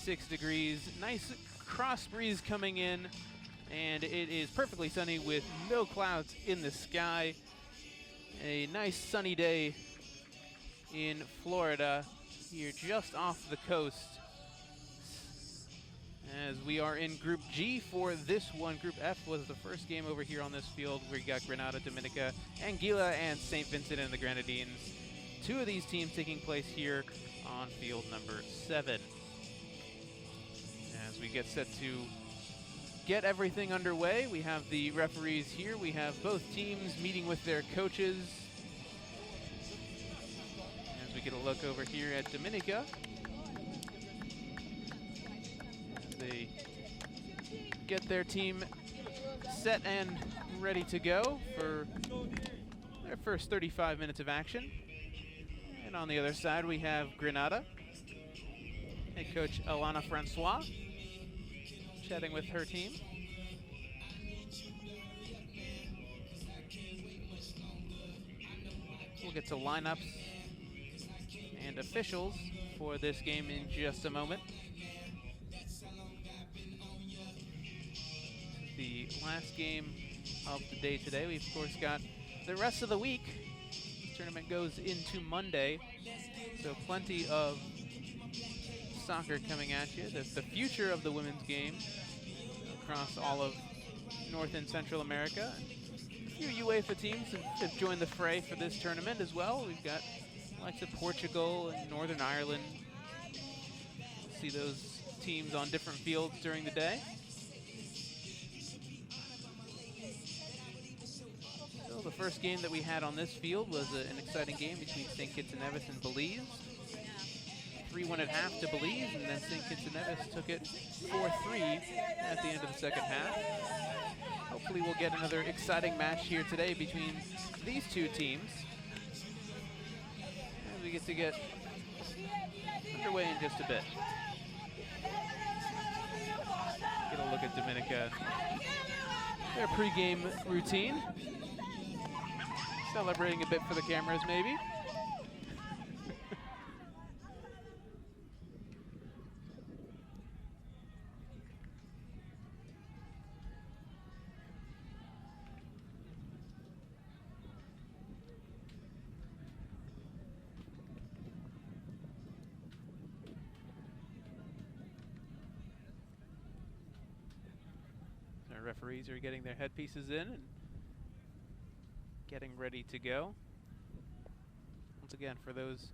36 degrees. Nice cross breeze coming in, and it is perfectly sunny with no clouds in the sky. A nice sunny day in Florida, here just off the coast, as we are in Group G for this one. Group F was the first game over here on this field, where you got Grenada, Dominica, Anguilla, and St. Vincent and the Grenadines. Two of these teams taking place here on field number 7. As we get set to get everything underway, we have the referees here. We have both teams meeting with their coaches. As we get a look over here at Dominica, as they get their team set and ready to go for their first 35 minutes of action. And on the other side, we have Grenada. Head coach Alana Francois chatting with her team. We'll get to lineups and officials for this game in just a moment. The last game of the day today. We've of course got the rest of the week. This tournament goes into Monday, so plenty of soccer coming at you. The future of the women's game across all of North and Central America. A few UEFA teams have joined the fray for this tournament as well. We've got the likes of Portugal and Northern Ireland. We'll see those teams on different fields during the day. So the first game that we had on this field was an exciting game between St. Kitts and Nevis and Belize. 3-1 at half to Belize, and then St. Kitts and Nevis took it 4-3 at the end of the second half. Hopefully we'll get another exciting match here today between these two teams. And we get underway in just a bit. Get a look at Dominica, their pregame routine. Celebrating a bit for the cameras, maybe. Our referees are getting their headpieces in and getting ready to go. Once again, for those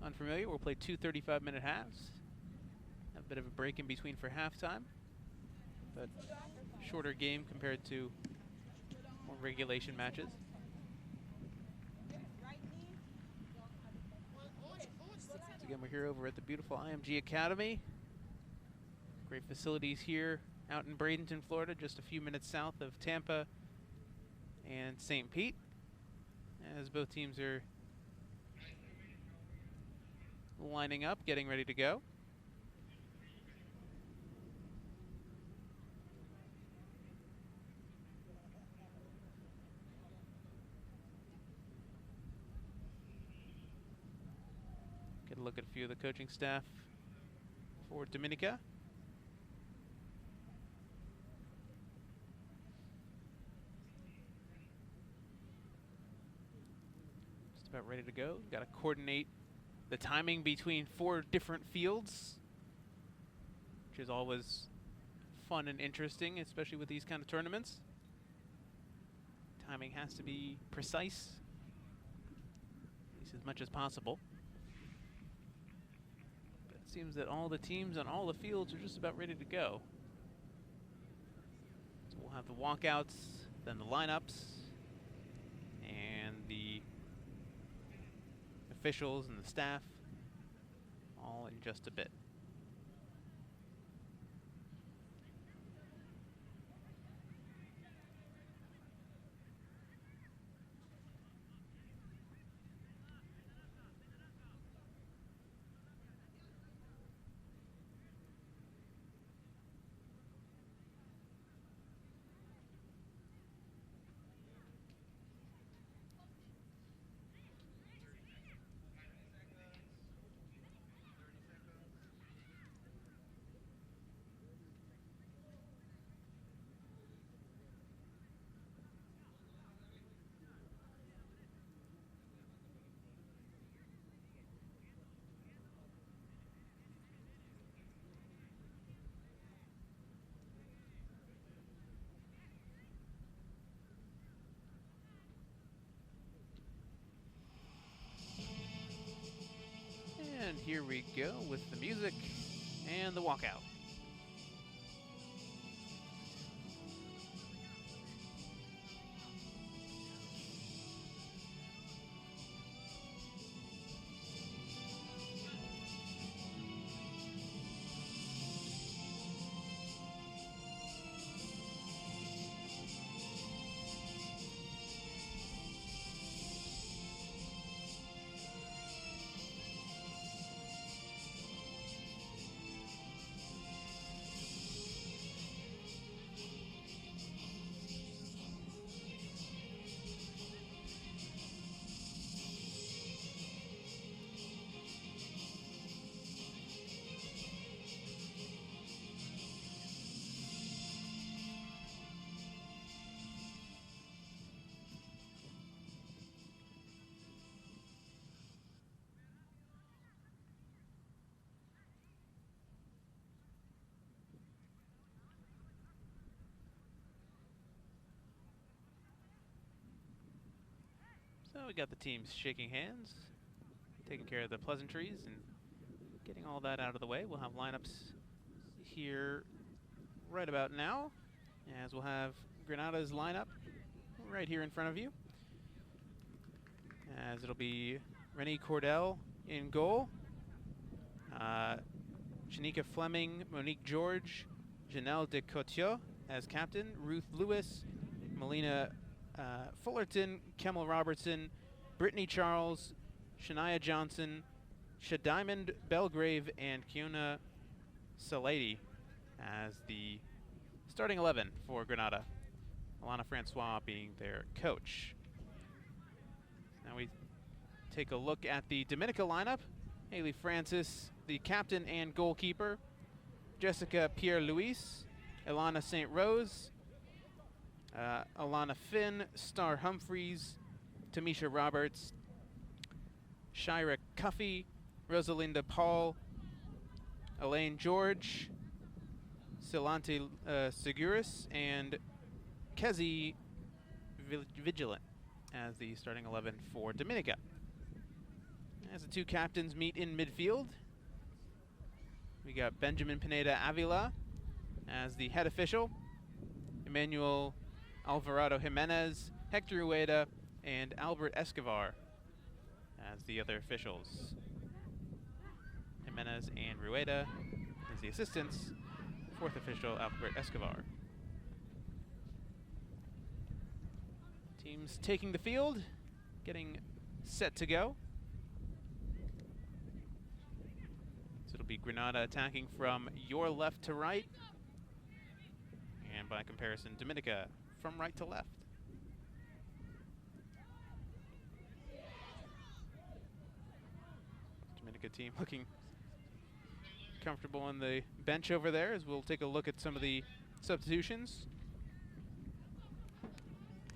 unfamiliar, we'll play 2 35-minute halves. Have a bit of a break in between for halftime, but shorter game compared to more regulation matches. Once again, we're here over at the beautiful IMG Academy. Great facilities here out in Bradenton, Florida, just a few minutes south of Tampa and St. Pete, as both teams are lining up, getting ready to go. Get a look at a few of the coaching staff for Dominica. About ready to go. Got to coordinate the timing between 4 different fields, which is always fun and interesting, especially with these kind of tournaments. Timing has to be precise, at least as much as possible. But it seems that all the teams on all the fields are just about ready to go. So we'll have the walkouts, then the lineups, and the officials and the staff, all in just a bit. here we go with the music and the walkout. So we got the teams shaking hands, taking care of the pleasantries and getting all that out of the way. We'll have lineups here right about now, as we'll have Grenada's lineup right here in front of you. As it'll be Rennie Cordell in goal, Shanika Fleming, Monique George, Janelle de Cotieux as captain, Ruth Lewis, Melina Fullerton, Kemmel Robertson, Brittany Charles, Shania Johnson, Shadiamond Belgrave, and Kiona Salady as the starting 11 for Grenada. Alana Francois being their coach. Now we take a look at the Dominica lineup. Haley Francis, the captain and goalkeeper. Jessica Pierre-Louis, Ilana St. Rose, Alana Finn, Star Humphreys, Tamisha Roberts, Shira Cuffey, Rosalinda Paul, Elaine George, Silante Seguris, and Kezi Vigilant as the starting 11 for Dominica. As the two captains meet in midfield, we got Benjamin Pineda Avila as the head official, Emmanuel Alvarado Jimenez, Hector Rueda, and Albert Escobar as the other officials. Jimenez and Rueda as the assistants, fourth official Albert Escobar. Teams taking the field, getting set to go. So it'll be Grenada attacking from your left to right, and by comparison, Dominica from right to left. Dominica team looking comfortable on the bench over there, as we'll take a look at some of the substitutions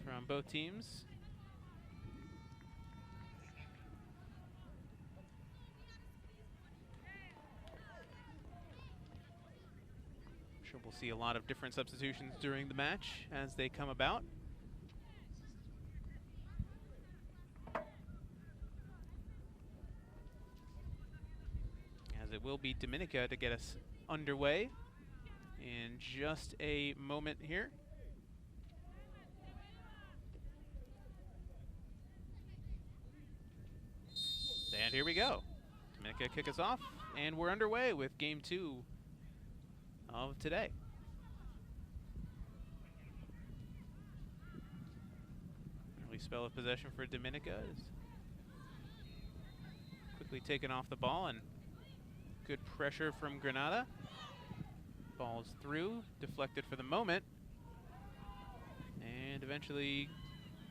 from both teams. I'm sure we'll see a lot of different substitutions during the match as they come about. As it will be Dominica to get us underway in just a moment here. And here we go. Dominica kick us off, and we're underway with game 2 of today. Early spell of possession for Dominica is quickly taken off the ball, and good pressure from Grenada. Ball's through, deflected for the moment, and eventually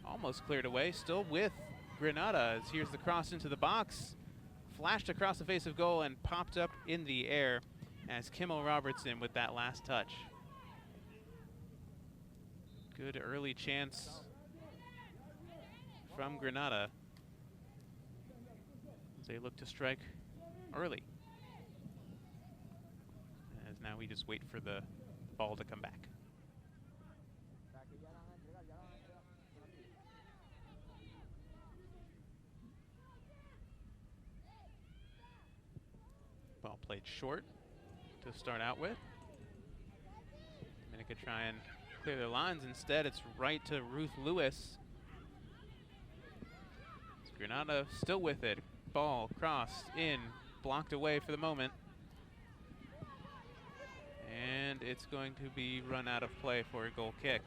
almost cleared away, still with Grenada. As here's the cross into the box, flashed across the face of goal and popped up in the air as Kimmel Robertson with that last touch. Good early chance from Grenada as they look to strike early. As now we just wait for the ball to come back. played short to start out with. Dominica try and clear their lines. Instead, it's right to Ruth Lewis. It's Grenada still with it. Ball crossed in, blocked away for the moment. And it's going to be run out of play for a goal kick.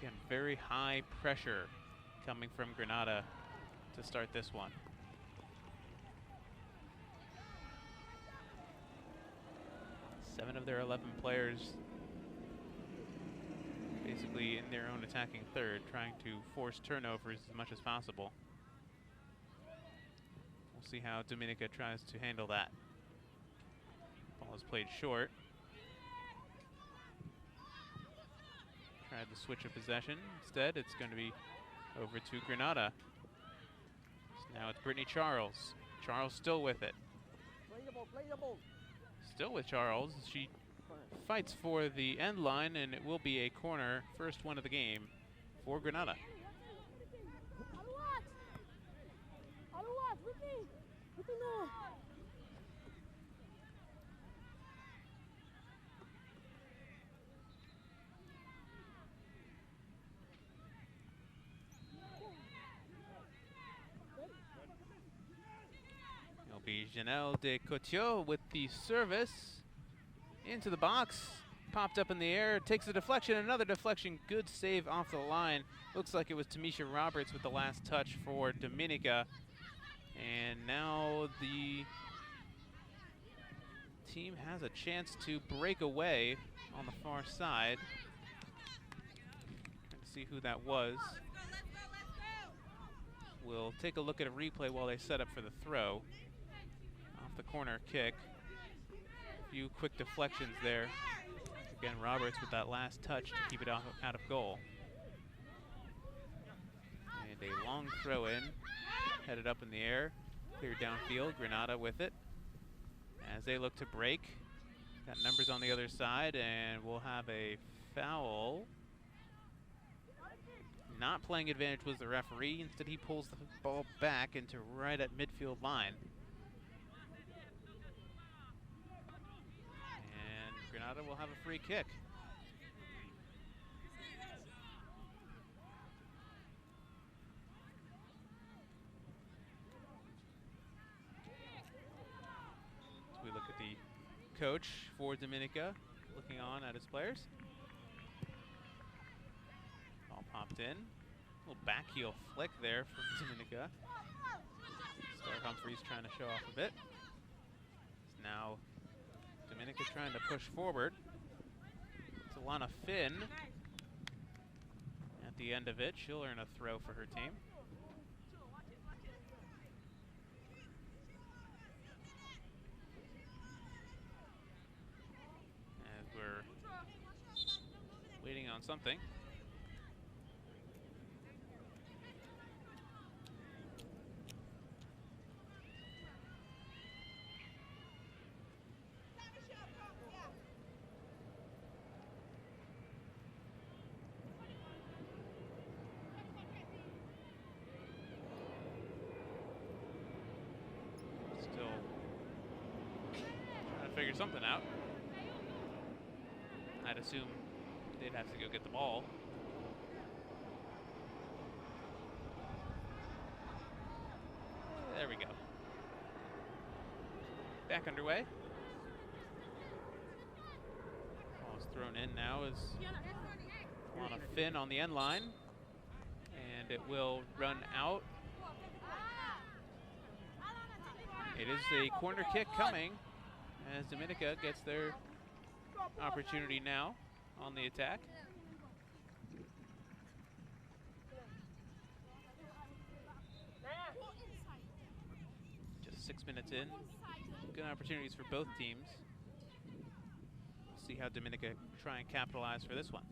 Again, very high pressure coming from Grenada to start this one. Seven of their 11 players basically in their own attacking third, trying to force turnovers as much as possible. We'll see how Dominica tries to handle that. Ball is played short. Tried the switch of possession. Instead, it's going to be over to Grenada. So now it's Brittany Charles. Charles still with it. Still with Charles. She fights for the end line, and it will be a corner, first one of the game for Grenada. It'll be Janelle de Cotiot with the service into the box. Popped up in the air, takes a deflection, another deflection, good save off the line. Looks like it was Tamisha Roberts with the last touch for Dominica. And now the team has a chance to break away on the far side. Trying to see who that was. We'll take a look at a replay while they set up for the throw. Off the corner kick. A few quick deflections there. Again, Roberts with that last touch to keep it out of goal. And a long throw in, headed up in the air, cleared downfield, Grenada with it. As they look to break, got numbers on the other side, and we'll have a foul. Not playing advantage was the referee. Instead, he pulls the ball back into right at midfield line. And Grenada will have a free kick. So we look at the coach for Dominica, looking on at his players. Ball popped in. A little back heel flick there from Dominica. Star Humphreys trying to show off a bit. Now Dominica trying to push forward. It's Alana Finn at the end of it. She'll earn a throw for her team. As we're waiting on something. Figure something out. I'd assume they'd have to go get the ball. There we go. Back underway. Ball's thrown in now is Alana Finn on the end line. And it will run out. It is a corner kick coming, as Dominica gets their opportunity now on the attack. Just 6 minutes in. Good opportunities for both teams. We'll see how Dominica try and capitalize for this one.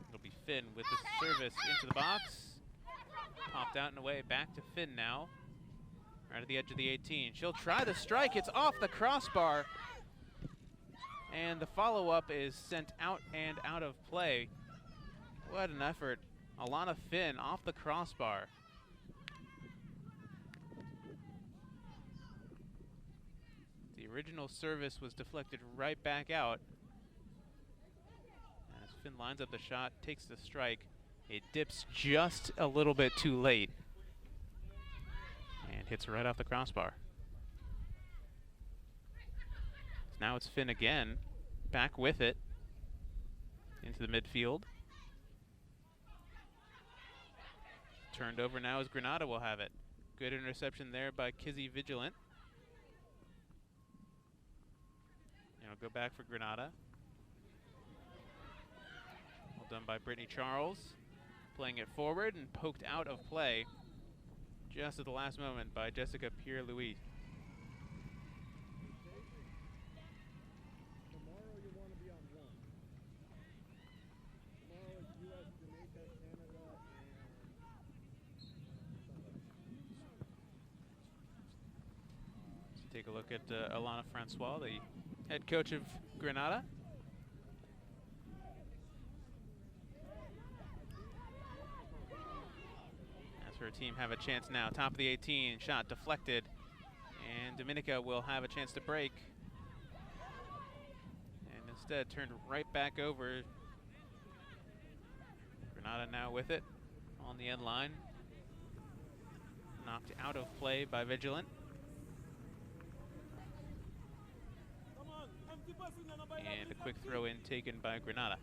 It'll be Finn with the service into the box. Popped out and away, back to Finn now. Right at the edge of the 18. She'll try the strike. It's off the crossbar. And the follow-up is sent out and out of play. What an effort. Alana Finn off the crossbar. The original service was deflected right back out. As Finn lines up the shot, takes the strike. It dips just a little bit too late and hits right off the crossbar. So now it's Finn again, back with it into the midfield. Turned over now as Grenada will have it. Good interception there by Kizzy Vigilant. And it'll go back for Grenada. Well done by Brittany Charles. Playing it forward and poked out of play just at the last moment by Jessica Pierre-Louis. Tomorrow you want to be on one. Tomorrow is US, Jamaica, Canada, and Let's take a look at Alana Francois, the head coach of Grenada. Her team have a chance now. Top of the 18, shot deflected, and Dominica will have a chance to break. And instead turned right back over. Grenada now with it on the end line. Knocked out of play by Vigilant. And a quick throw in taken by Grenada.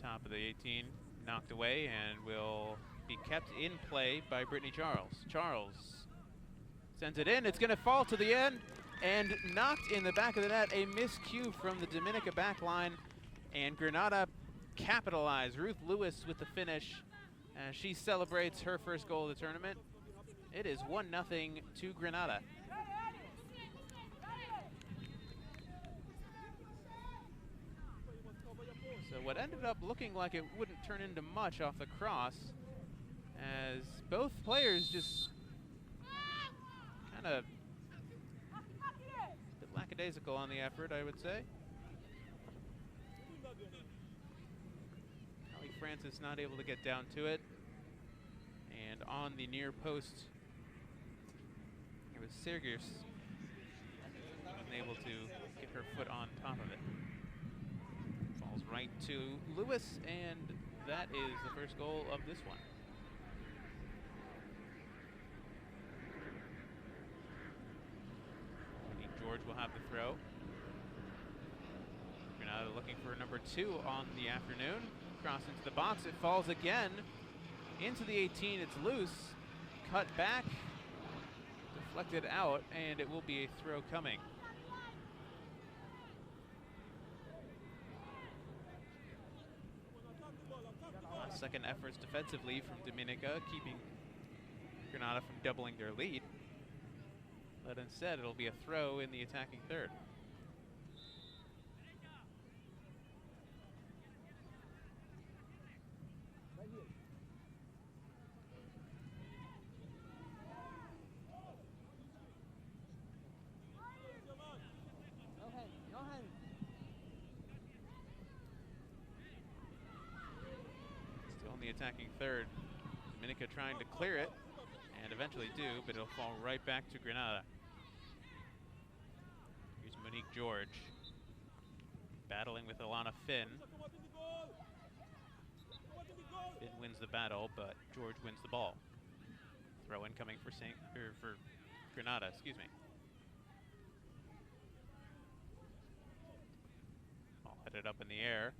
Top of the 18. Knocked away and will be kept in play by Brittany Charles. Charles sends it in. It's going to fall to the end and knocked in the back of the net. A miscue from the Dominica back line, and Grenada capitalized. Ruth Lewis with the finish as she celebrates her first goal of the tournament. It is 1-0 to Grenada. So what ended up looking like it wouldn't turn into much off the cross, as both players just kind of a bit lackadaisical on the effort, I would say. Allie Francis not able to get down to it, and on the near post, it was Sergius unable to get her foot on top of it. Right to Lewis, and that is the first goal of this one. George will have the throw. Grenada looking for number 2 on the afternoon. Cross into the box, it falls again into the 18. It's loose, cut back, deflected out, and it will be a throw coming. Second efforts defensively from Dominica, keeping Grenada from doubling their lead. But instead, it'll be a throw in the attacking third. Attacking third. Dominica trying to clear it, and eventually do, but it'll fall right back to Grenada. Here's Monique George battling with Alana Finn. Finn wins the battle, but George wins the ball. Throw in coming for Grenada, excuse me. Ball headed up in the air.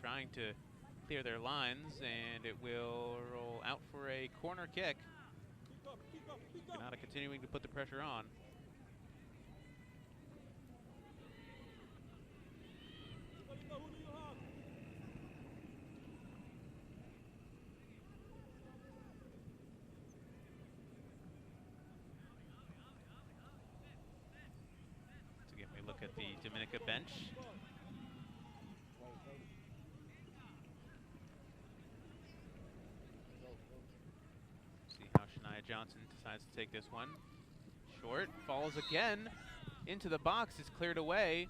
Trying to clear their lines, and it will roll out for a corner kick. Grenada continuing to put the pressure on. So again, we look at the Dominica bench. Johnson decides to take this one. Short, falls again into the box, is cleared away.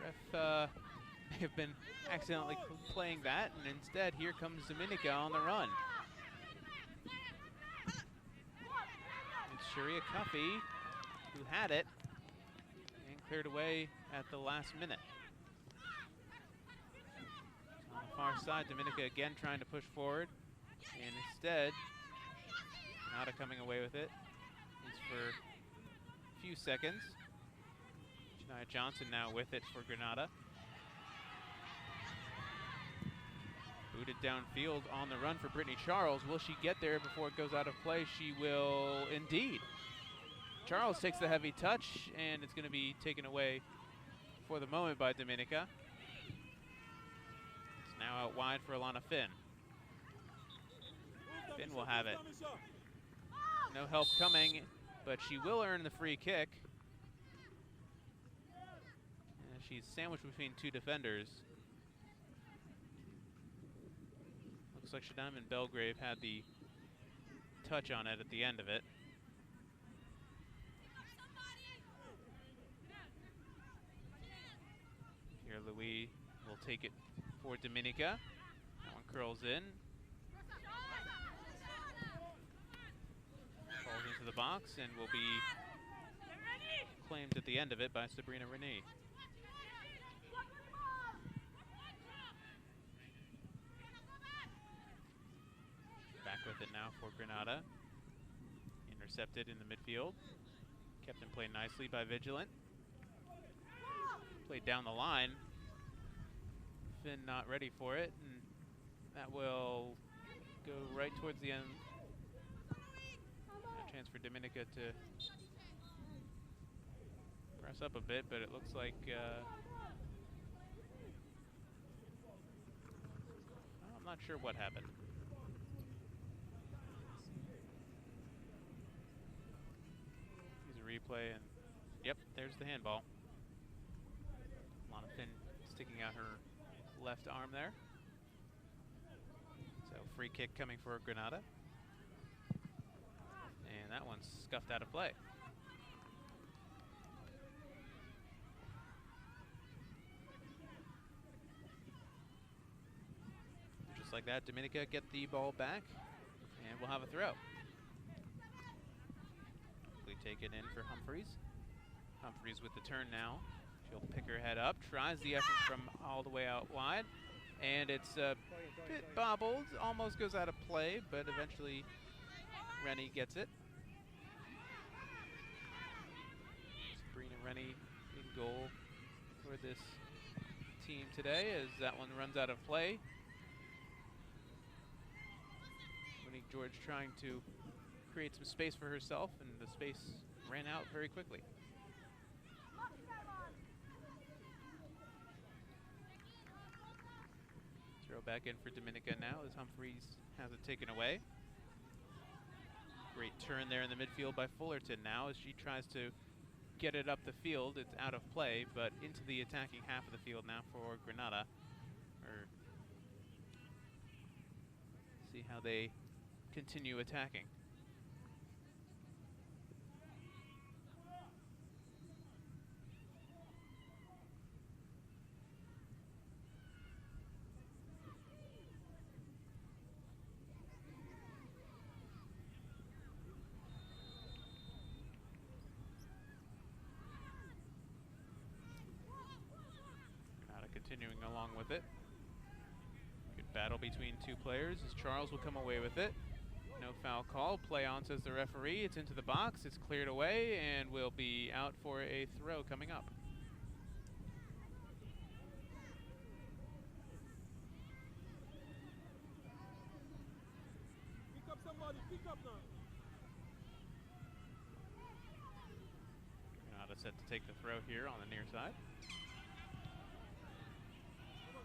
Ref may have been accidentally playing that, and instead here comes Dominica on the run. Sharia Cuffey, who had it and cleared away at the last minute. On the far side, Dominica again trying to push forward, and instead, Grenada coming away with it. Is for a few seconds. Shania Johnson now with it for Grenada. Booted downfield on the run for Brittany Charles. Will she get there before it goes out of play? She will indeed. Charles takes the heavy touch, and it's going to be taken away for the moment by Dominica. It's now out wide for Alana Finn. Finn will have it. No help coming, but she will earn the free kick. And she's sandwiched between two defenders. Looks like Shadam Belgrave had the touch on it at the end of it. Here Louis will take it for Dominica. That one curls in. Falls into the box and will be claimed at the end of it by Sabrina Renee. Back with it now for Grenada. Intercepted in the midfield. Kept in play nicely by Vigilant. Played down the line. Finn not ready for it, and that will go right towards the end. A chance for Dominica to press up a bit, but it looks like I'm not sure what happened. Here's a replay, and yep, there's the handball. Lana Finn sticking out her left arm there. So free kick coming for Grenada. And that one's scuffed out of play. Just like that, Dominica get the ball back, and we'll have a throw. Quickly take it in for Humphreys. Humphreys with the turn now. She'll pick her head up, tries the effort from all the way out wide, and it's a bit bobbled, almost goes out of play, but eventually Rennie gets it. Sabrina Rennie in goal for this team today as that one runs out of play. Monique George trying to create some space for herself, and the space ran out very quickly. Throw back in for Dominica now as Humphreys has it taken away. Great turn there in the midfield by Fullerton now as she tries to get it up the field. It's out of play, but into the attacking half of the field now for Grenada. See how they continue attacking. Continuing along with it. Good battle between two players as Charles will come away with it. No foul call. Play on, says the referee. It's into the box. It's cleared away and will be out for a throw coming up. Pick up somebody, pick up now. Grenada set to take the throw here on the near side.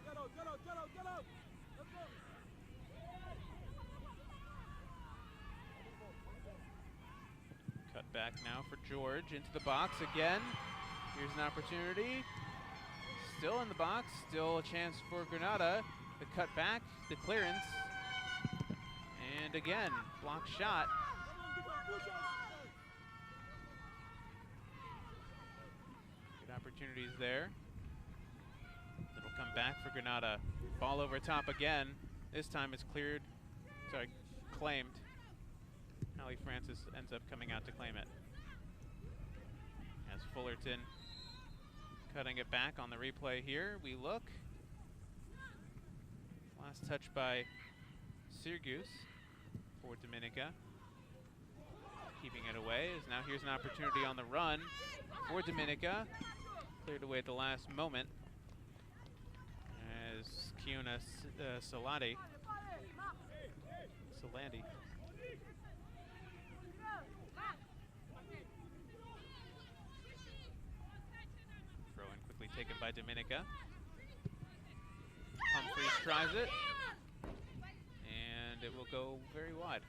Get out, get out, get out, get out. Let's go. Cut back now for George into the box again. Here's an opportunity. Still in the box, still a chance for Grenada. The cut back, the clearance. And again, block shot. Good opportunities there. It'll come back for Grenada. Ball over top again. This time it's cleared, sorry, claimed Hallie Francis ends up coming out to claim it. As Fullerton cutting it back on the replay here. We look. Last touch by Sirgus for Dominica. Keeping it away, as now here's an opportunity on the run for Dominica. Cleared away at the last moment as Kiona Solandi throw in quickly taken by Dominica. Humphreys tries it, and it will go very wide.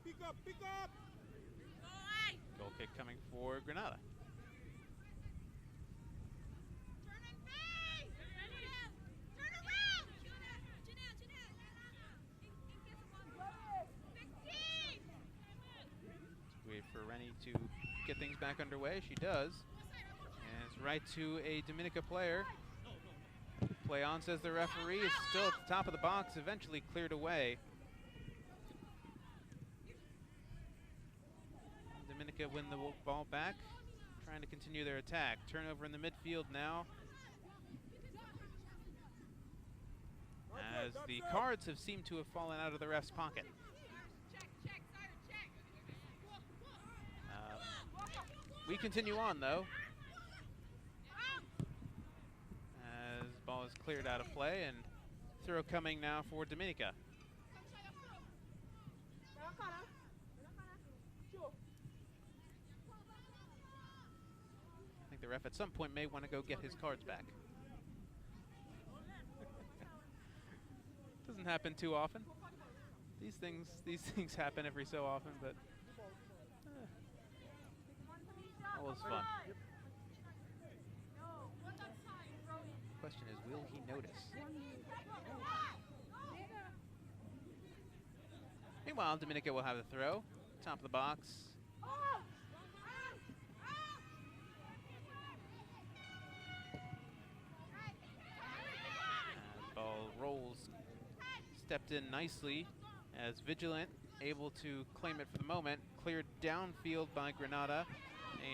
Pick up! Goal kick coming for Grenada. Wait for Rennie to get things back underway. She does. And it's right to a Dominica player. Play on, says the referee. It's still at the top of the box, eventually cleared away. Dominica win the ball back, trying to continue their attack. Turnover in the midfield now, as the cards have seemed to have fallen out of the ref's pocket. We continue on, though, as ball is cleared out of play, and throw coming now for Dominica. I think the ref at some point may want to go get his cards back. Doesn't happen too often. These things happen every so often, but all is fun. Question is, will he notice? Meanwhile, Dominica will have the throw. Top of the box. Ball rolls. Stepped in nicely as Vigilant able to claim it for the moment. Cleared downfield by Grenada.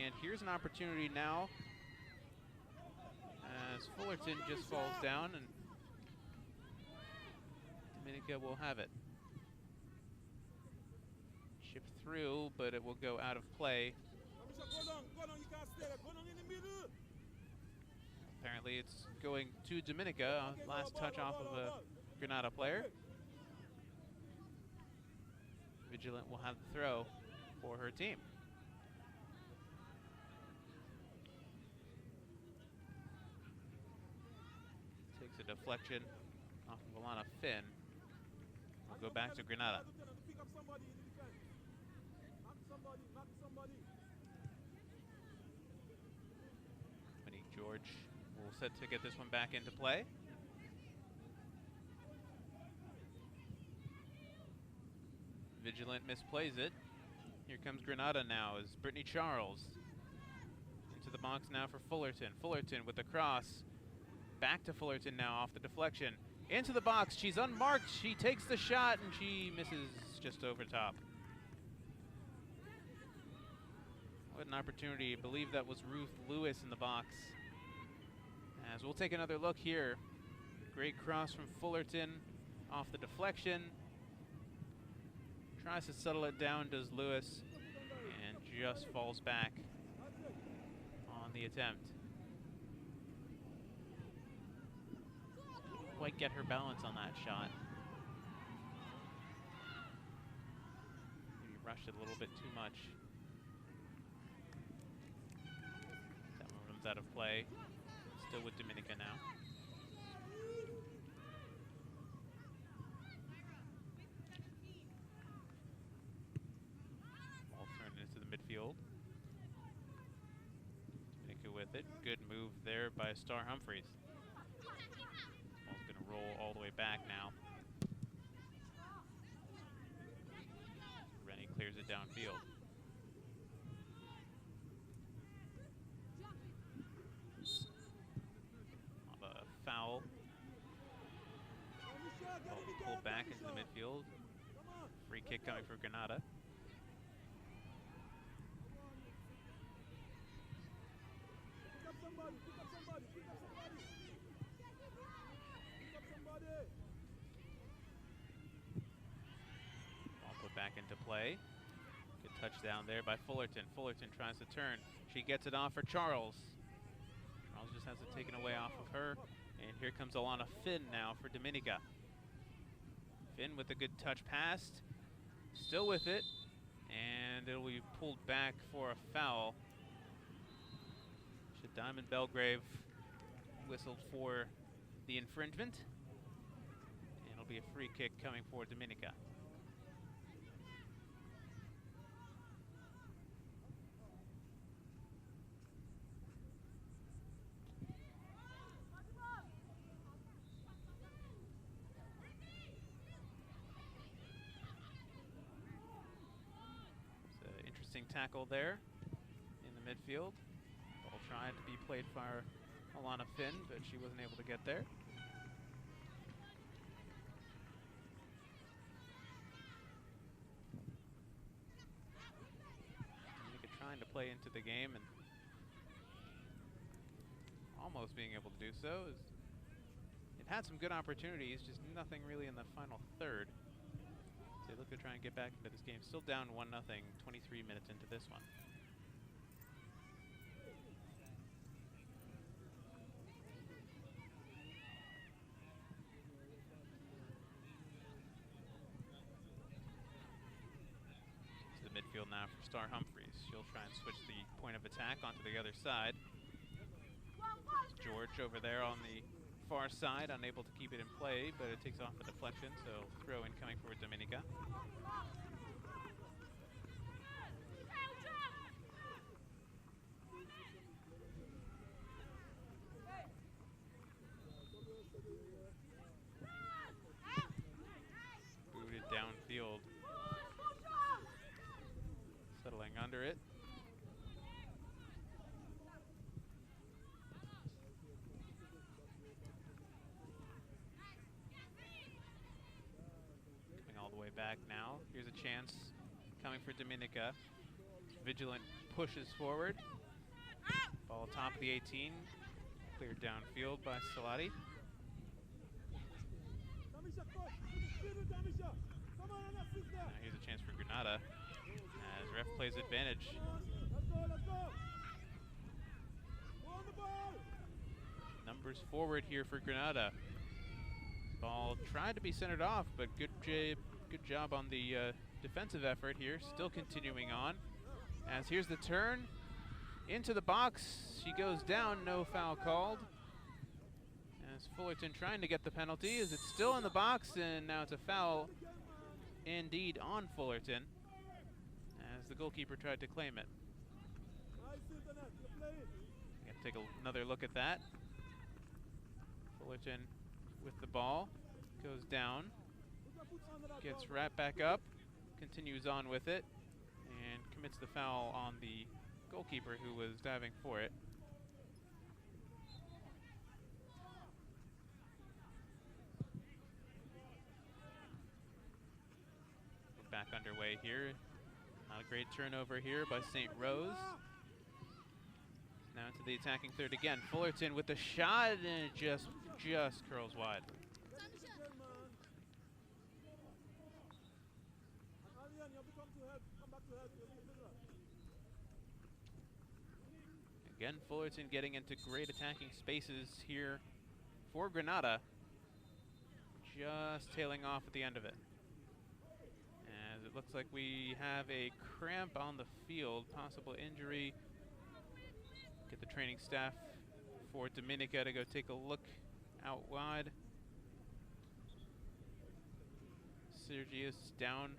And here's an opportunity now as Fullerton just falls down, and Dominica will have it. Chip through, but it will go out of play. Apparently it's going to Dominica. Last touch off of a Grenada player. Vigilant will have the throw for her team. Takes a deflection off of Alana Finn. We'll go back to Grenada. Winnie George will set to get this one back into play. Vigilant misplays it. Here comes Grenada now as Brittany Charles into the box now for Fullerton. Fullerton with the cross. Back to Fullerton now off the deflection. Into the box. She's unmarked. She takes the shot and she misses just over top. What an opportunity. I believe that was Ruth Lewis in the box. As we'll take another look here. Great cross from Fullerton off the deflection. Tries to settle it down, does Lewis, and just falls back on the attempt. Didn't quite get her balance on that shot. Maybe rushed it a little bit too much. That momentum's out of play. Still with Dominica now. Midfield. Dominica with it. Good move there by Star Humphreys. Ball's going to roll all the way back now. Rennie clears it downfield. A foul. Ball pulled back into the midfield. Free kick coming for Grenada. Pick up somebody, pick up somebody, pick up somebody. Pick up somebody. Ball put back into play. Good touchdown there by Fullerton. Fullerton tries to turn. She gets it off for Charles. Charles just has it taken away off of her. And here comes Alana Finn now for Dominica. Finn with a good touch pass. Still with it. And it'll be pulled back for a foul. Diamond Belgrave whistled for the infringement. And it'll be a free kick coming for Dominica. It's an interesting tackle there in the midfield. Ball tried to be played for Alana Finn, but she wasn't able to get there. Dominica trying to play into the game and almost being able to do so. It had some good opportunities, just nothing really in the final third. So they look to try and get back into this game. Still down 1-0, 23 minutes into this one. Midfield now for Star Humphreys. She'll try and switch the point of attack onto the other side. George over there on the far side, unable to keep it in play, but it takes off a deflection, so throw in coming for Dominica. Booted downfield. Settling under it. Coming all the way back now. Here's a chance coming for Dominica. Vigilant pushes forward. Ball top of the 18. Cleared downfield by Salati. Now here's a chance for Grenada. As ref plays advantage. Numbers forward here for Grenada. Ball tried to be centered off, but good job on the defensive effort here. Still continuing on. As here's the turn into the box. She goes down, no foul called. As Fullerton trying to get the penalty, as it's still in the box, and now it's a foul indeed on Fullerton, as the goalkeeper tried to claim it. We have to take another look at that. Fullerton with the ball, goes down, gets right back up, continues on with it, and commits the foul on the goalkeeper who was diving for it. We're back underway here. Not a great turnover here by St. Rose. Now into the attacking third again. Fullerton with the shot, and it just curls wide. Again, Fullerton getting into great attacking spaces here for Grenada. Just tailing off at the end of it. As it looks like we have a cramp on the field, possible injury. Get the training staff for Dominica to go take a look out wide. Sergius down.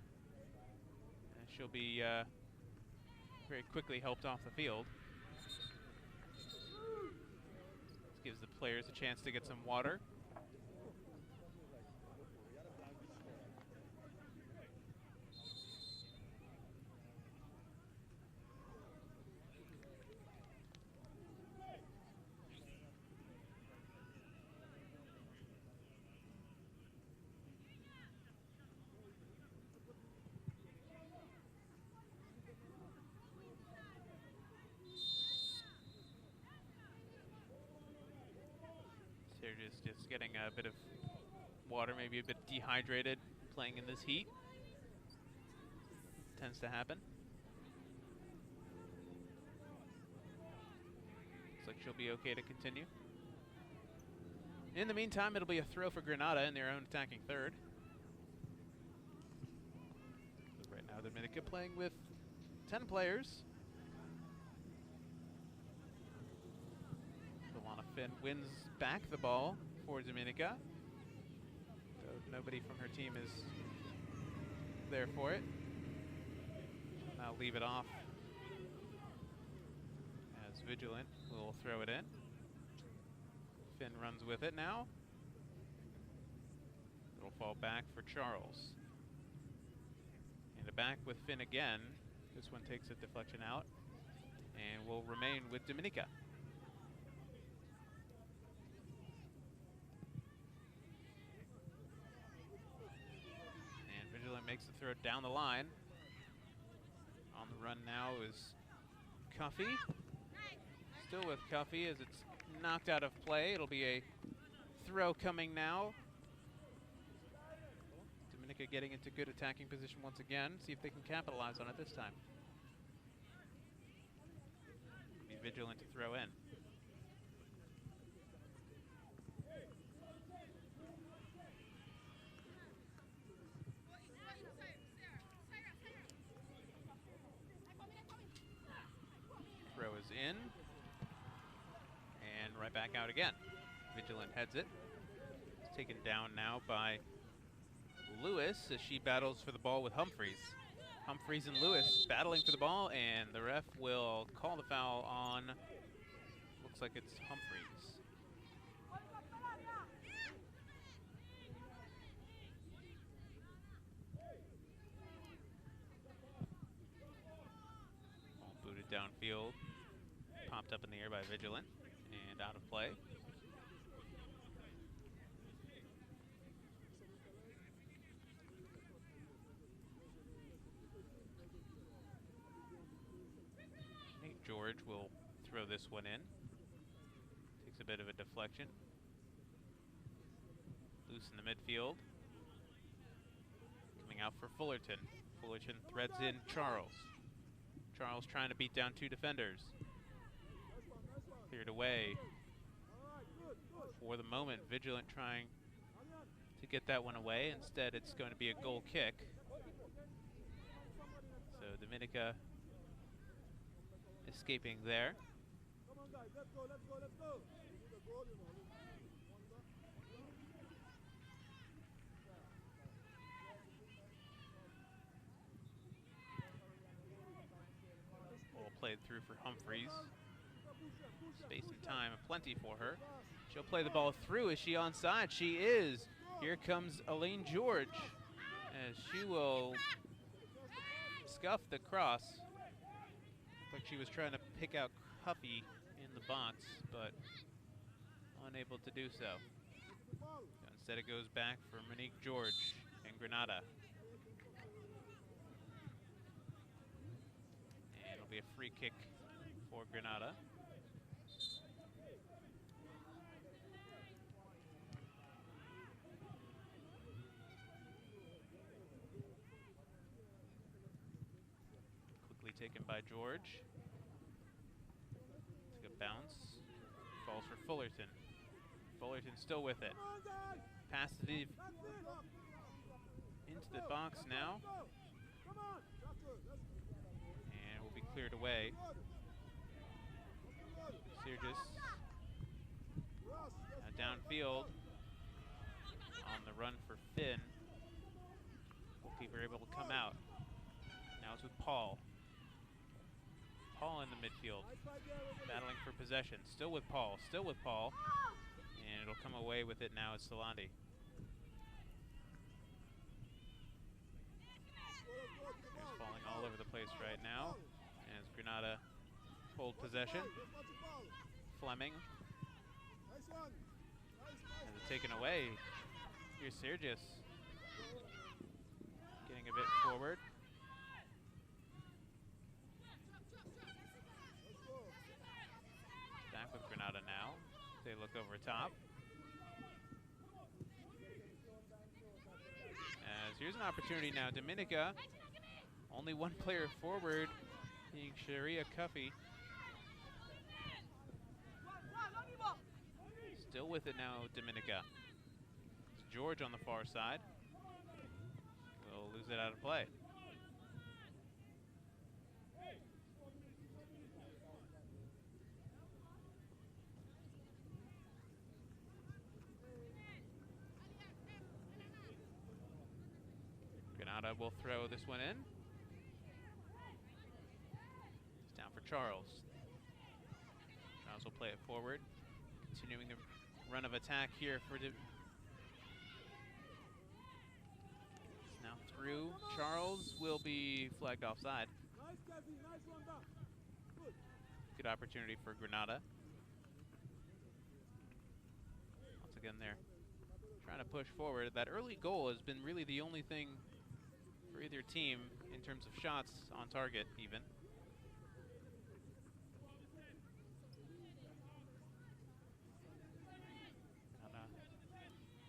And she'll be very quickly helped off the field. This gives the players a chance to get some water. They're just getting a bit of water, maybe a bit dehydrated playing in this heat. Tends to happen. Looks like she'll be okay to continue. In the meantime, it'll be a throw for Grenada in their own attacking third. So right now, Dominica playing with 10 players. Solana Finn wins back the ball for Dominica. So nobody from her team is there for it. She'll now leave it off as Vigilant will throw it in. Finn runs with it now. It'll fall back for Charles. And a back with Finn again. This one takes a deflection out and will remain with Dominica. And Vigilant makes the throw down the line. On the run now is Cuffy. Still with Cuffy as it's knocked out of play. It'll be a throw coming now. Dominica getting into good attacking position once again. See if they can capitalize on it this time. Be Vigilant to throw in. Throw is in. And right back out again. Vigilant heads it. It's taken down now by Lewis as she battles for the ball with Humphreys. Humphreys and Lewis battling for the ball, and the ref will call the foul on, looks like it's Humphreys. Ball booted downfield. Popped up in the air by Vigilant and out of play. Nate George will throw this one in. Takes a bit of a deflection. Loose in the midfield. Coming out for Fullerton. Fullerton threads in Charles. Charles trying to beat down two defenders. Cleared away. For the moment, Vigilant trying to get that one away. Instead, it's going to be a goal kick. So Dominica escaping there. Come on, guys, let's go, let's go, let's go. Ball played through for Humphreys. Space and time plenty for her. She'll play the ball through. Is she onside? She is. Here comes Elaine George as she will scuff the cross. Looked like she was trying to pick out Cuffy in the box, but unable to do so. Instead it goes back for Monique George and Grenada. And it'll be a free kick for Grenada. Taken by George. Took a bounce. Falls for Fullerton. Fullerton still with it. Pass it into the box now. And will be cleared away. Sirgis downfield on the run for Finn. Goalkeeper able to come out. Now it's with Paul. Paul in the midfield, battling for possession. Still with Paul, and it'll come away with it now. It's Solandi. He's falling all over the place right now as Grenada hold possession. Fleming has it taken away. Here's Sirgis getting a bit forward. With Grenada now. They look over top. here's an opportunity now. Dominica, only one player forward, being Sharia Cuffy. Still with it now, Dominica. It's George on the far side. Will lose it out of play. Grenada will throw this one in. It's down for Charles. Charles will play it forward. Continuing the run of attack here for now through. Charles will be flagged offside. Nice, Kevin. Nice one back. Good. Good opportunity for Grenada. Once again, they're trying to push forward. That early goal has been really the only thing for either team in terms of shots on target, even.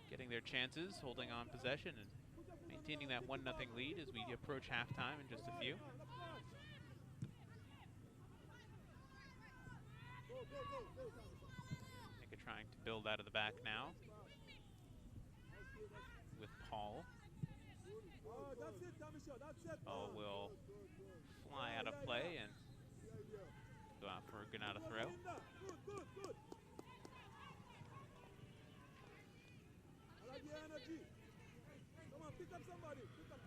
Getting their chances, holding on possession, and maintaining that 1-0 lead as we approach halftime in just a few. Dominica trying to build out of the back now with Paul. Paul will fly out of play and go out for a Grenada throw. Come on, pick up somebody. Pick up.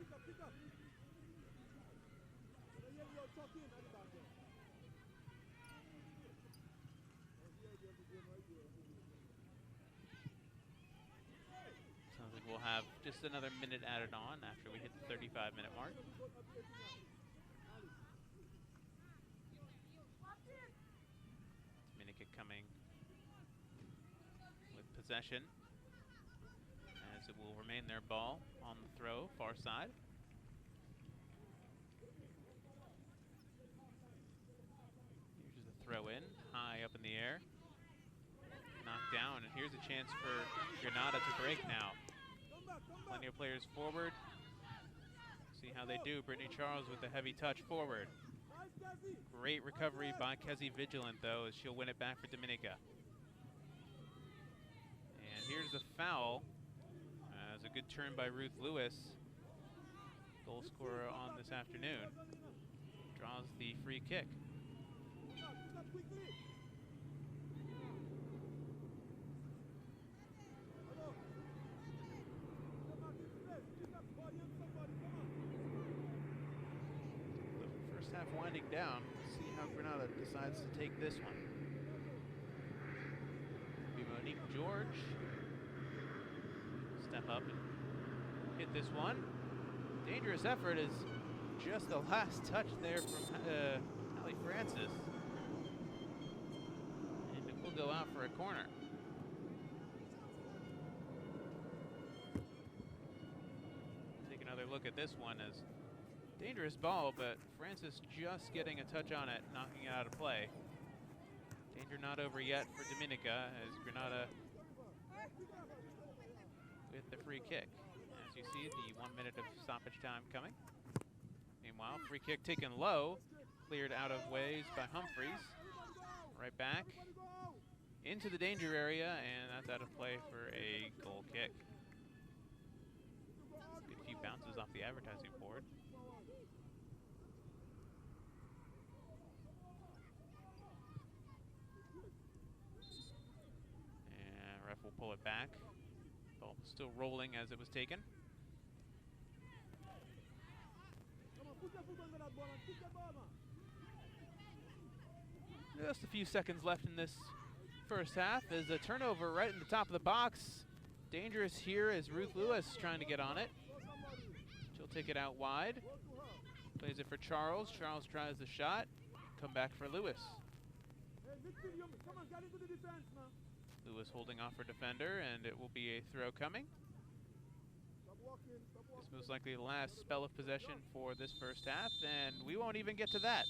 Sounds like we'll have just another minute added on after we hit the 35-minute mark. Dominica coming with possession, as it will remain their ball on the throw, far side. Here's the throw in, high up in the air. Knocked down, and here's a chance for Grenada to break now. Plenty of players forward. See how they do. Brittany Charles with the heavy touch forward. Great recovery by Kezi Vigilant, though, as she'll win it back for Dominica. And here's the foul. As a good turn by Ruth Lewis, goal scorer on this afternoon, draws the free kick. The first half winding down. We'll see how Grenada decides to take this one. Be Monique George. Step up and hit this one. Dangerous effort is just the last touch there from Allie Francis. And it will go out for a corner. Take another look at this one as dangerous ball, but Francis just getting a touch on it, knocking it out of play. Danger not over yet for Dominica as Grenada with the free kick. As you see, the 1 minute of stoppage time coming. Meanwhile, free kick taken low, cleared out of ways by Humphreys. Right back into the danger area, and that's out of play for a goal kick. Good few bounces off the advertising board. And ref will pull it back. Ball still rolling as it was taken. Just a few seconds left in this first half. There's a turnover right in the top of the box. Dangerous here as Ruth Lewis trying to get on it. She'll take it out wide. Plays it for Charles. Charles tries the shot. Come back for Lewis. Lewis holding off her defender, and it will be a throw coming. This most likely the last spell of possession for this first half, and we won't even get to that.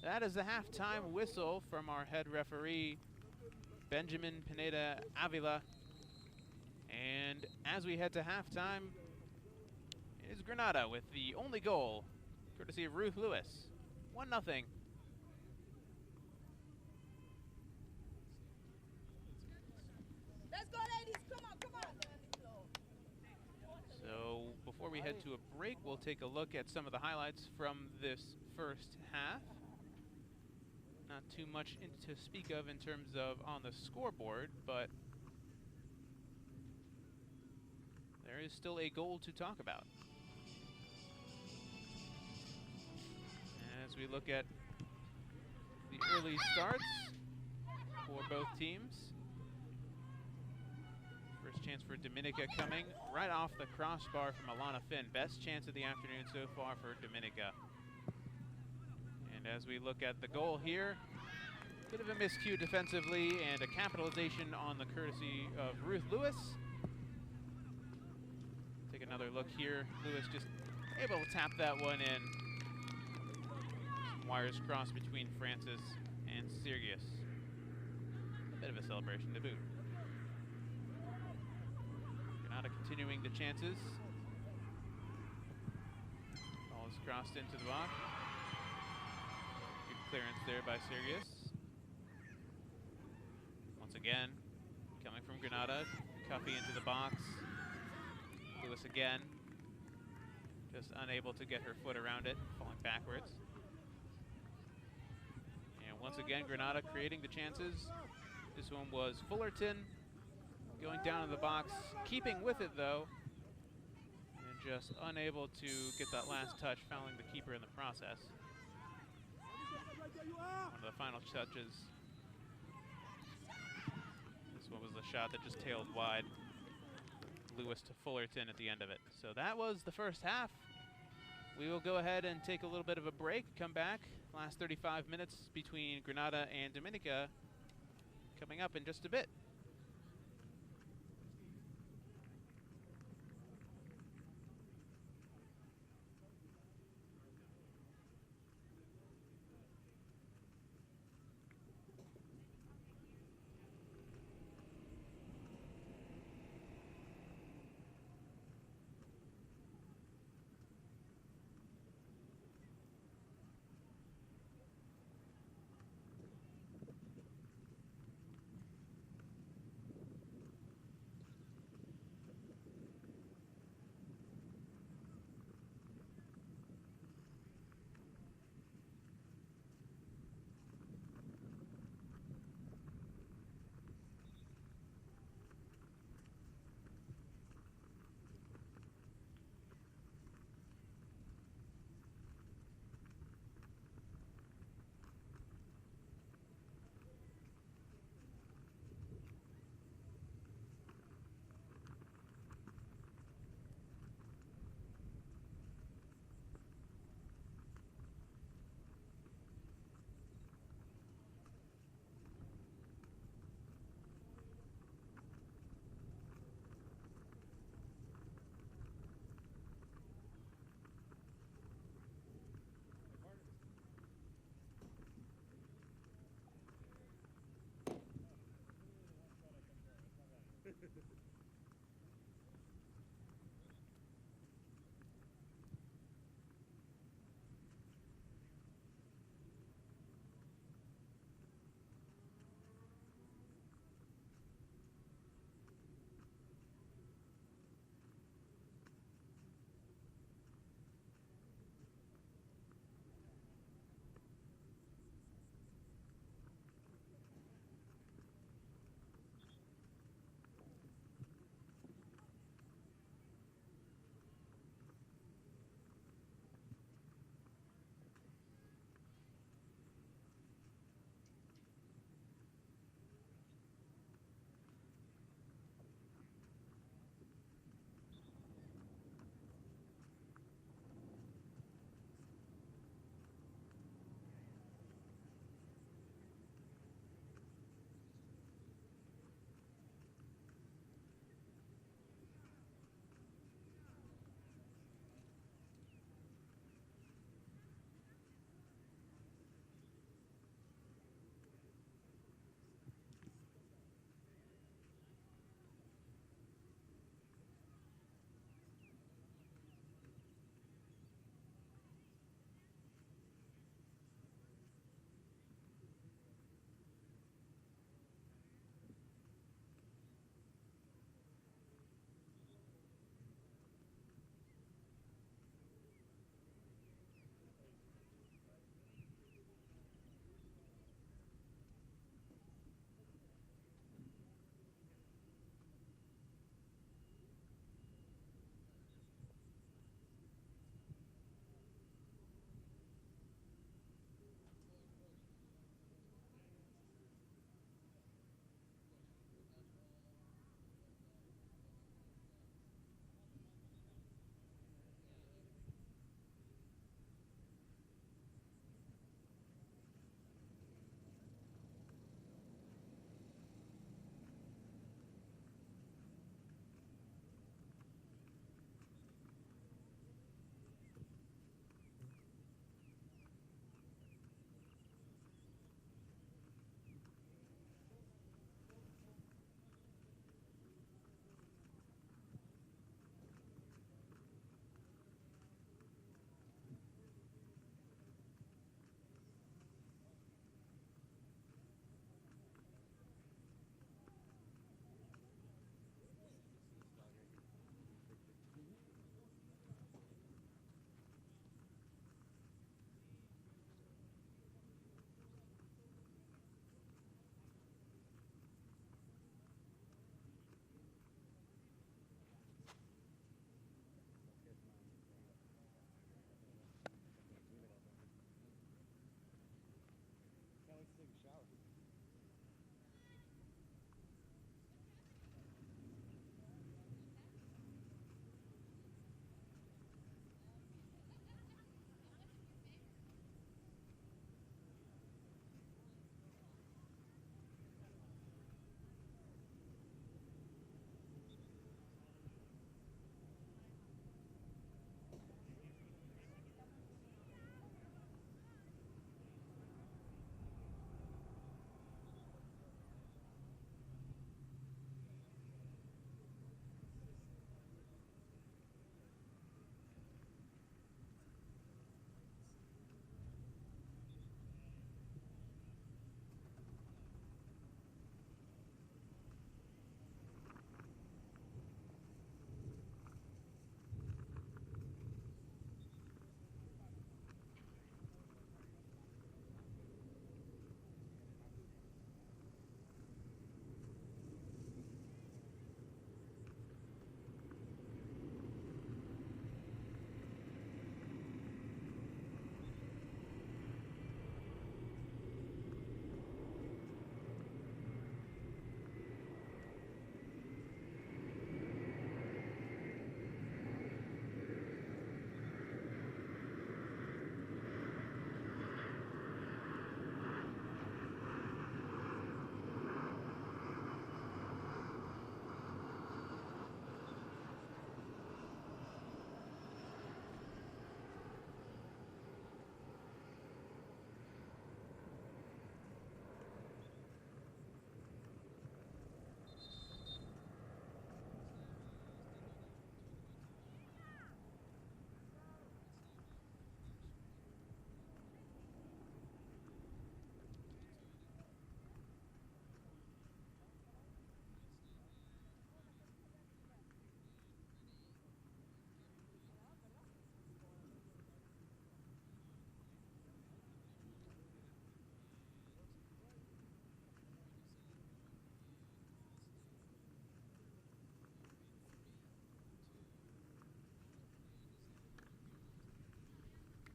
That is the halftime whistle from our head referee, Benjamin Pineda Avila. And as we head to halftime, is Grenada with the only goal, courtesy of Ruth Lewis. 1-0. Let's go, ladies. Come on, come on. So before we head to a break, we'll take a look at some of the highlights from this first half. Not too much to speak of in terms of on the scoreboard, but there is still a goal to talk about. As we look at the early starts for both teams. First chance for Dominica coming right off the crossbar from Alana Finn. Best chance of the afternoon so far for Dominica. And as we look at the goal here, bit of a miscue defensively and a capitalization on the courtesy of Ruth Lewis. Take another look here. Lewis just able to tap that one in. Some wires crossed between Francis and Sirius. A bit of a celebration to boot. Grenada continuing the chances. Ball is crossed into the box. Good clearance there by Sirius. Once again, coming from Grenada, Cuffy into the box. Lewis again, just unable to get her foot around it, falling backwards. And once again, Grenada creating the chances. This one was Fullerton going down in the box, keeping with it though, and just unable to get that last touch, fouling the keeper in the process. One of the final touches. This one was the shot that just tailed wide. Lewis to Fullerton at the end of it. So that was the first half. We will go ahead and take a little bit of a break, come back. Last 35 minutes between Grenada and Dominica coming up in just a bit.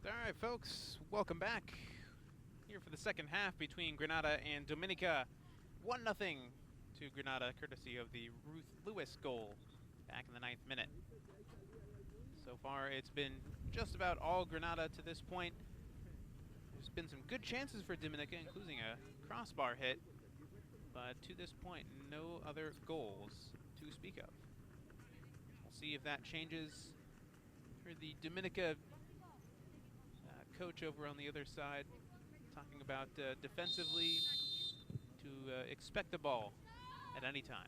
All right, folks, welcome back. Here for the second half between Grenada and Dominica. 1-0 to Grenada, courtesy of the Ruth Lewis goal back in the 9th minute. So far, it's been just about all Grenada to this point. There's been some good chances for Dominica, including a crossbar hit, but to this point, no other goals to speak of. We'll see if that changes. For the Dominica coach over on the other side, talking about defensively to expect the ball at any time.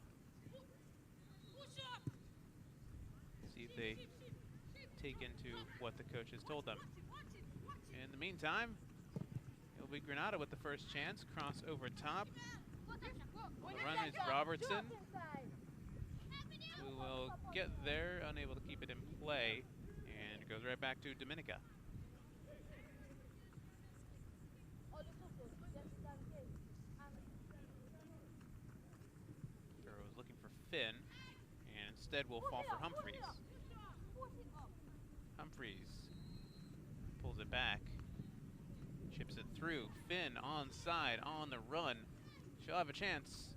See if they take into what the coach has told them. In the meantime, it'll be Grenada with the first chance. Cross over top. On the run is Robertson, who will get there, unable to keep it in play, and it goes right back to Dominica. Is looking for Finn, and instead will fall for Humphreys. Humphreys pulls it back, chips it through. Finn onside, on the run. She'll have a chance.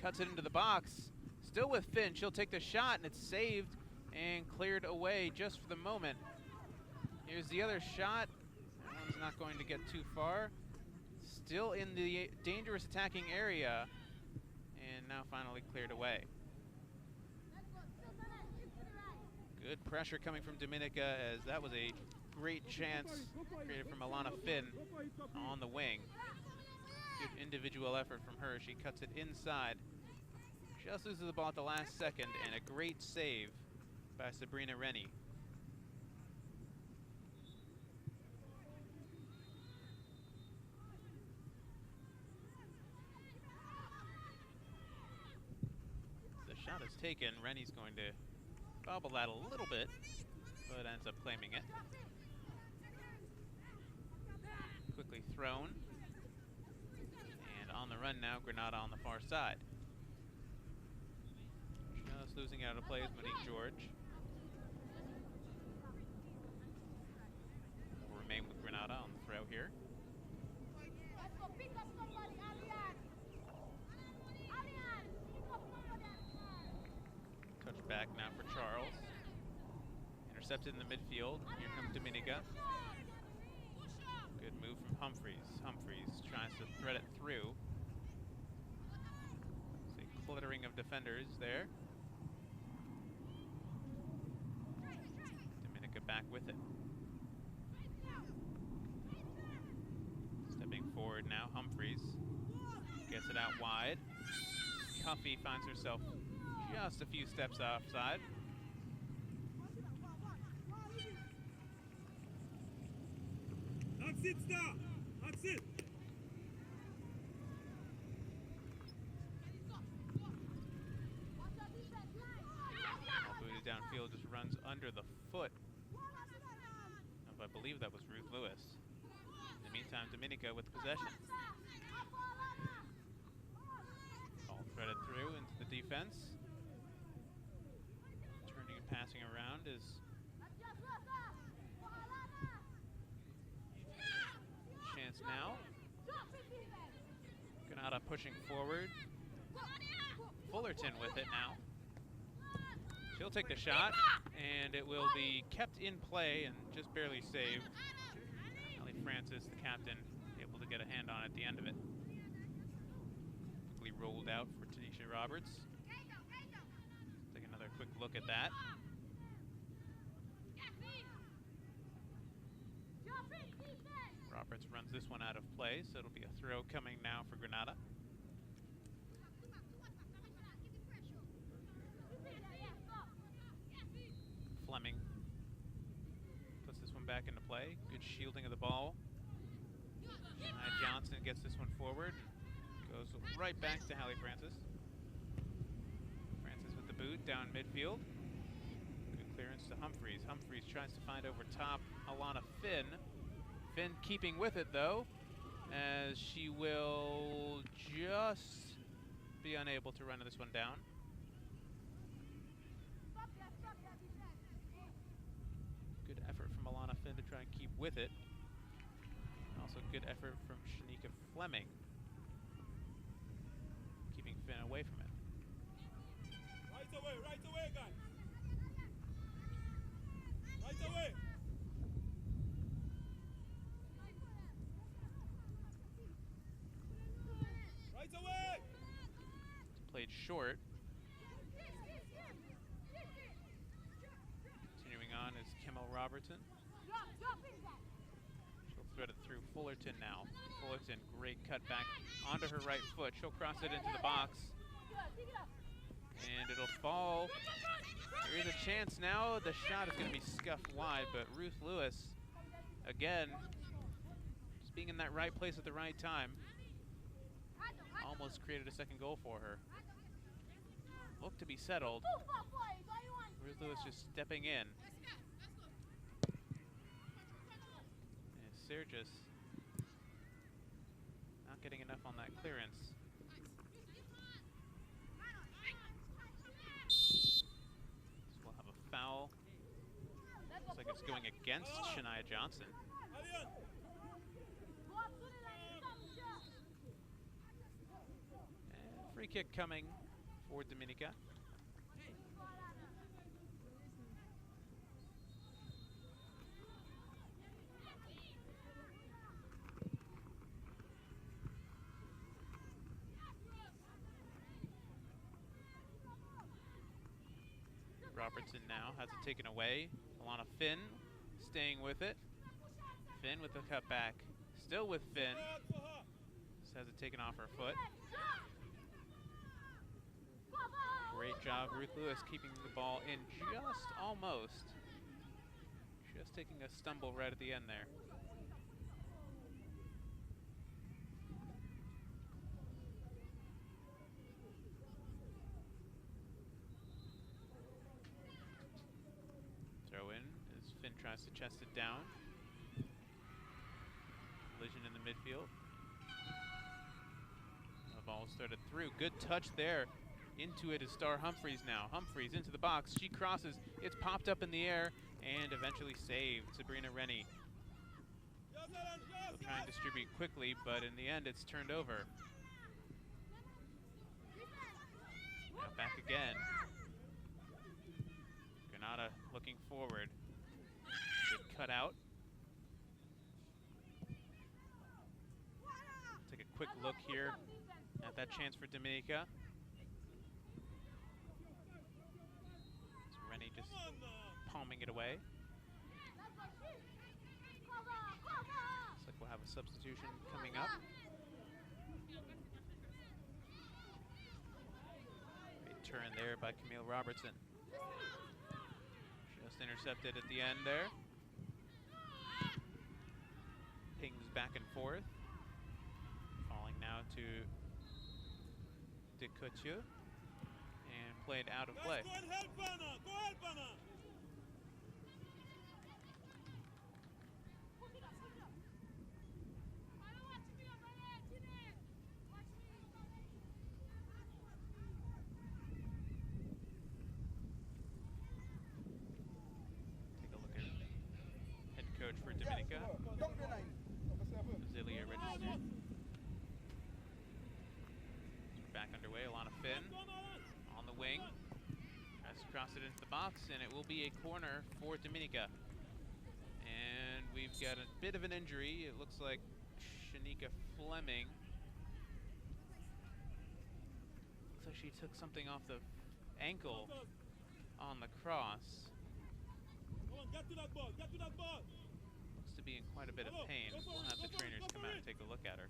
Cuts it into the box. Still with Finn. She'll take the shot, and it's saved and cleared away just for the moment. Here's the other shot. That one's not going to get too far. Still in the dangerous attacking area, and now finally cleared away. Good pressure coming from Dominica, as that was a great chance created from Alana Finn on the wing. Good individual effort from her. She cuts it inside. Just loses the ball at the last second, and a great save by Sabrina Rennie. The shot is taken. Rennie's going to bobble that a little bit, but ends up claiming it. Quickly thrown. And on the run now, Grenada on the far side. Just losing out of play is Monique George. Will remain with Grenada on the throw here. Touch back now for Charles. Intercepted in the midfield. Here comes Dominica. Good move from Humphreys. Humphreys tries to thread it through. See a cluttering of defenders there. Dominica back with it. Stepping forward now, Humphreys gets it out wide. Cuffy finds herself just a few steps offside. That's it, star. That's it. Booted downfield, just runs under the foot of, I believe that was Ruth Lewis. In the meantime, Dominica with possession. Ball threaded through into the defense. Turning and passing around is chance now. Grenada pushing forward. Fullerton with it now. She'll take the shot, and it will be kept in play and just barely saved. Allie Francis, the captain, able to get a hand on it at the end of it. Quickly rolled out for Tanisha Roberts. Take another quick look at that. Roberts runs this one out of play, so it'll be a throw coming now for Grenada. Fleming puts this one back into play. Good shielding of the ball. Johnson gets this one forward. Goes right back to Hallie Francis. Francis with the boot down midfield. Good clearance to Humphreys. Humphreys tries to find over top Alana Finn. Finn keeping with it though, as she will just be unable to run this one down. Good effort from Alana Finn. Finn to try and keep with it. Also good effort from Shanika Fleming, keeping Finn away from it. Right away, guys. Right away. Right away. Played short. Continuing on is Kimmel Robertson. She'll thread it through Fullerton now. Fullerton, great cut back onto her right foot. She'll cross it into the box. And it'll fall. There is a chance now. The shot is going to be scuffed wide, but Ruth Lewis, again, just being in that right place at the right time, almost created a second goal for her. Looked to be settled. Ruth Lewis just stepping in. And Sergis not getting enough on that clearance. We'll have a foul. Looks like it's going against Shania Johnson. And free kick coming for Dominica. Robertson now has it taken away. Alana Finn staying with it. Finn with the cutback. Still with Finn. Just has it taken off her foot. Great job, Ruth Lewis, keeping the ball in just almost. Just taking a stumble right at the end there. Throw in as Finn tries to chest it down. Collision in the midfield. The ball started through. Good touch there. Into it is Star Humphreys now. Humphreys into the box. She crosses. It's popped up in the air and eventually saved. Sabrina Rennie. She'll try and distribute quickly, but in the end it's turned over. Now back again. Grenada looking forward. Good cut out. Take a quick look here at that chance for Dominica. Rennie just palming it away. Looks like we'll have a substitution coming up. Great turn there by Camille Robertson. Just intercepted at the end there. Pings back and forth. Falling now to De Couture. And played out of play. Go and help Anna. Go help Anna. Take a look at head coach for Dominica. Zilia registered. Back underway. Alana Finn on the wing. Tries to cross it into the box, and it will be a corner for Dominica. And we've got a bit of an injury. It looks like Shanika Fleming. Looks like she took something off the ankle on the cross. Come on, get to that ball. Get to that ball. Looks to be in quite a bit of pain. We'll have the trainers come out and take a look at her.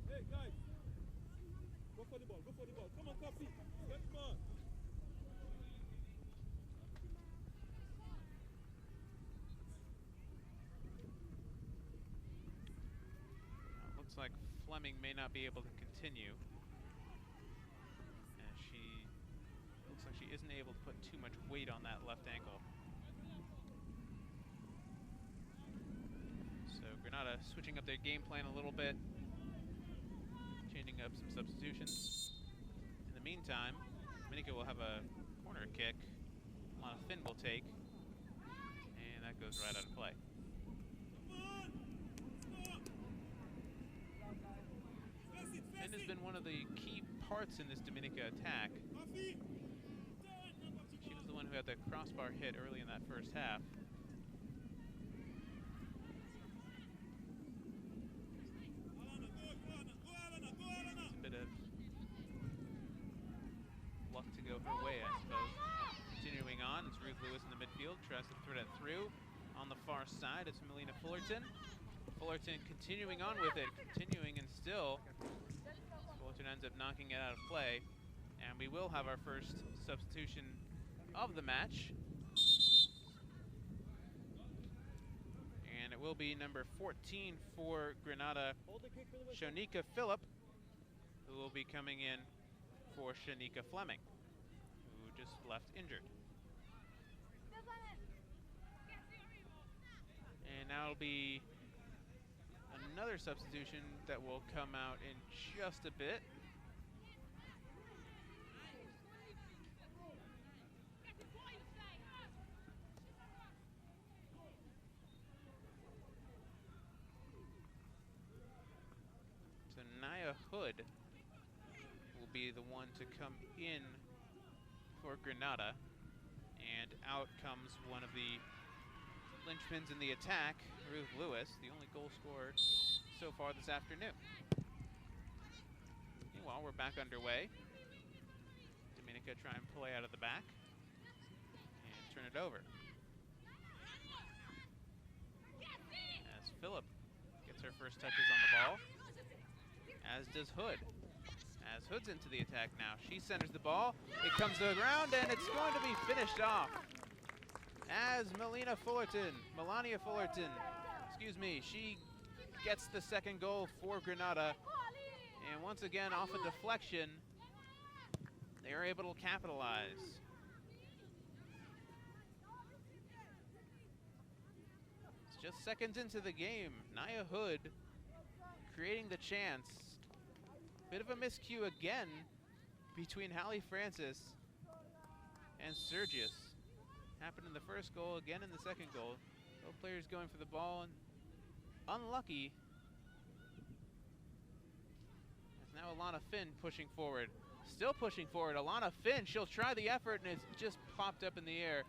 Hey, guys. Go for the ball. Go for the ball. Come on, Coffee. Get the ball. Looks like Fleming may not be able to continue. looks like she isn't able to put too much weight on that left ankle. So Grenada switching up their game plan a little bit, changing up some substitutions. In the meantime, Dominica will have a corner kick. Alana Finn will take, and that goes right out of play. Finn has been one of the key parts in this Dominica attack. She was the one who had the crossbar hit early in that first half. It's a bit of luck to go her way, I suppose. Continuing on, it's Ruth Lewis in the midfield, tries to thread it through. On the far side, it's Melina Fullerton. Fullerton continuing on with it, continuing and still. Fullerton ends up knocking it out of play. And we will have our first substitution of the match. And it will be number 14 for Grenada, Shonika Phillip, who will be coming in for Shanika Fleming, who just left injured. And now it'll be another substitution that will come out in just a bit. So Naya Hood will be the one to come in for Grenada, and out comes one of the linchpins in the attack, Ruth Lewis, the only goal scorer so far this afternoon. Meanwhile, we're back underway. Dominica try and play out of the back and turn it over. As Phillip gets her first touches on the ball, as does Hood. As Hood's into the attack now, she centers the ball, it comes to the ground, and it's going to be finished off. As Melania Fullerton, she gets the second goal for Grenada. And once again, off a deflection, they are able to capitalize. It's just seconds into the game. Naya Hood creating the chance. Bit of a miscue again between Hallie Francis and Sergius. Happened in the first goal, again in the second goal. Both players going for the ball, and unlucky. It's now Alana Finn pushing forward. Still pushing forward, Alana Finn, she'll try the effort, and it's just popped up in the air.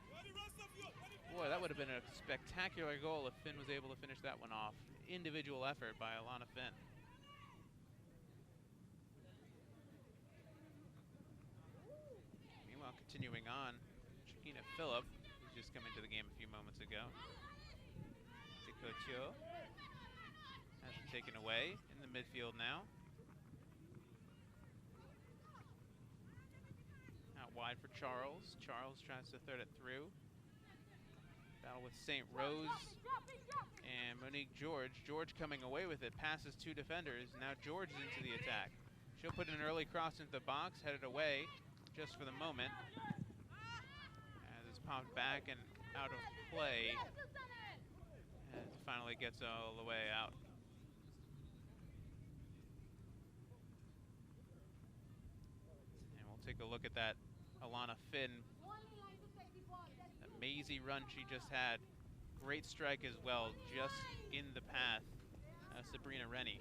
Boy, that would have been a spectacular goal if Finn was able to finish that one off. Individual effort by Alana Finn. Meanwhile, continuing on, Shakina Phillip, who's just come into the game a few moments ago. Couture has it taken away in the midfield now. Out wide for Charles. Charles tries to thread it through. Battle with St. Rose and Monique George. George coming away with it, passes two defenders. Now George is into the attack. She'll put an early cross into the box, headed away just for the moment. As it's popped back and out of play. As it finally gets all the way out. And we'll take a look at that Alana Finn. Amazing run she just had. Great strike as well, just in the path. Sabrina Rennie.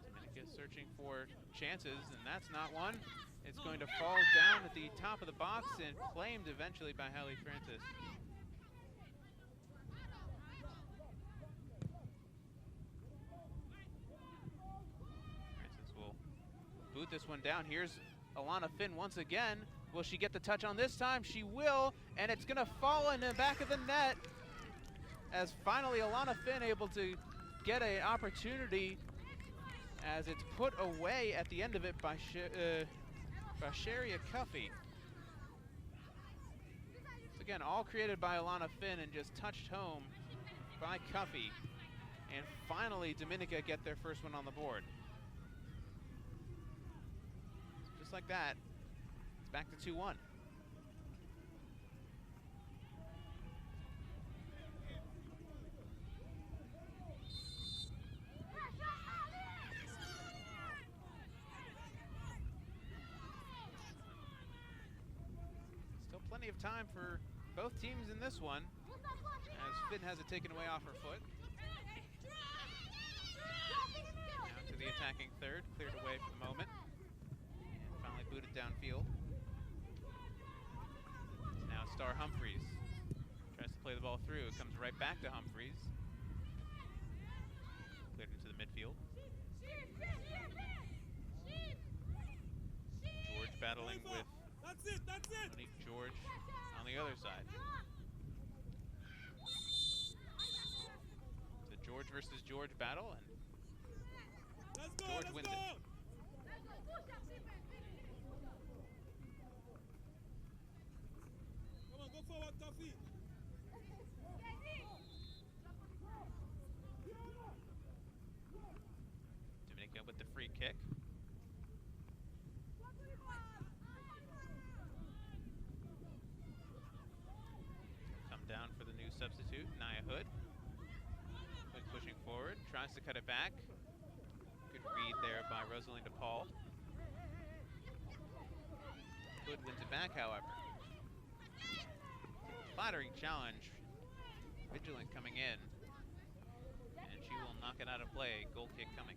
Dominica searching for chances, and that's not one. It's going to fall down at the top of the box and claimed eventually by Hallie Francis. Francis will boot this one down. Here's Alana Finn once again. Will she get the touch on this time? She will, and it's going to fall in the back of the net as finally Alana Finn able to get an opportunity as it's put away at the end of it by Sharia Cuffey. So again, all created by Alana Finn and just touched home by Cuffey. And finally, Dominica get their first one on the board. just like that, it's back to 2-1. Still plenty of time for both teams in this one, as Finn has it taken away off her foot. Now to the attacking third, cleared away for the moment, and finally booted downfield. Now Star Humphreys tries to play the ball through. It comes right back to Humphreys. Cleared into the midfield. George battling with Monique George on the other side. The George versus George battle, and George wins it. Come on, go forward, Coffee. Dominica with the free kick. Come down for the new substitute, Nia Hood. Hood pushing forward, tries to cut it back. Good read there by Rosalinda Paul. Hood wins it back, however. Flattering challenge. Vigilant coming in. And she will knock it out of play. Goal kick coming.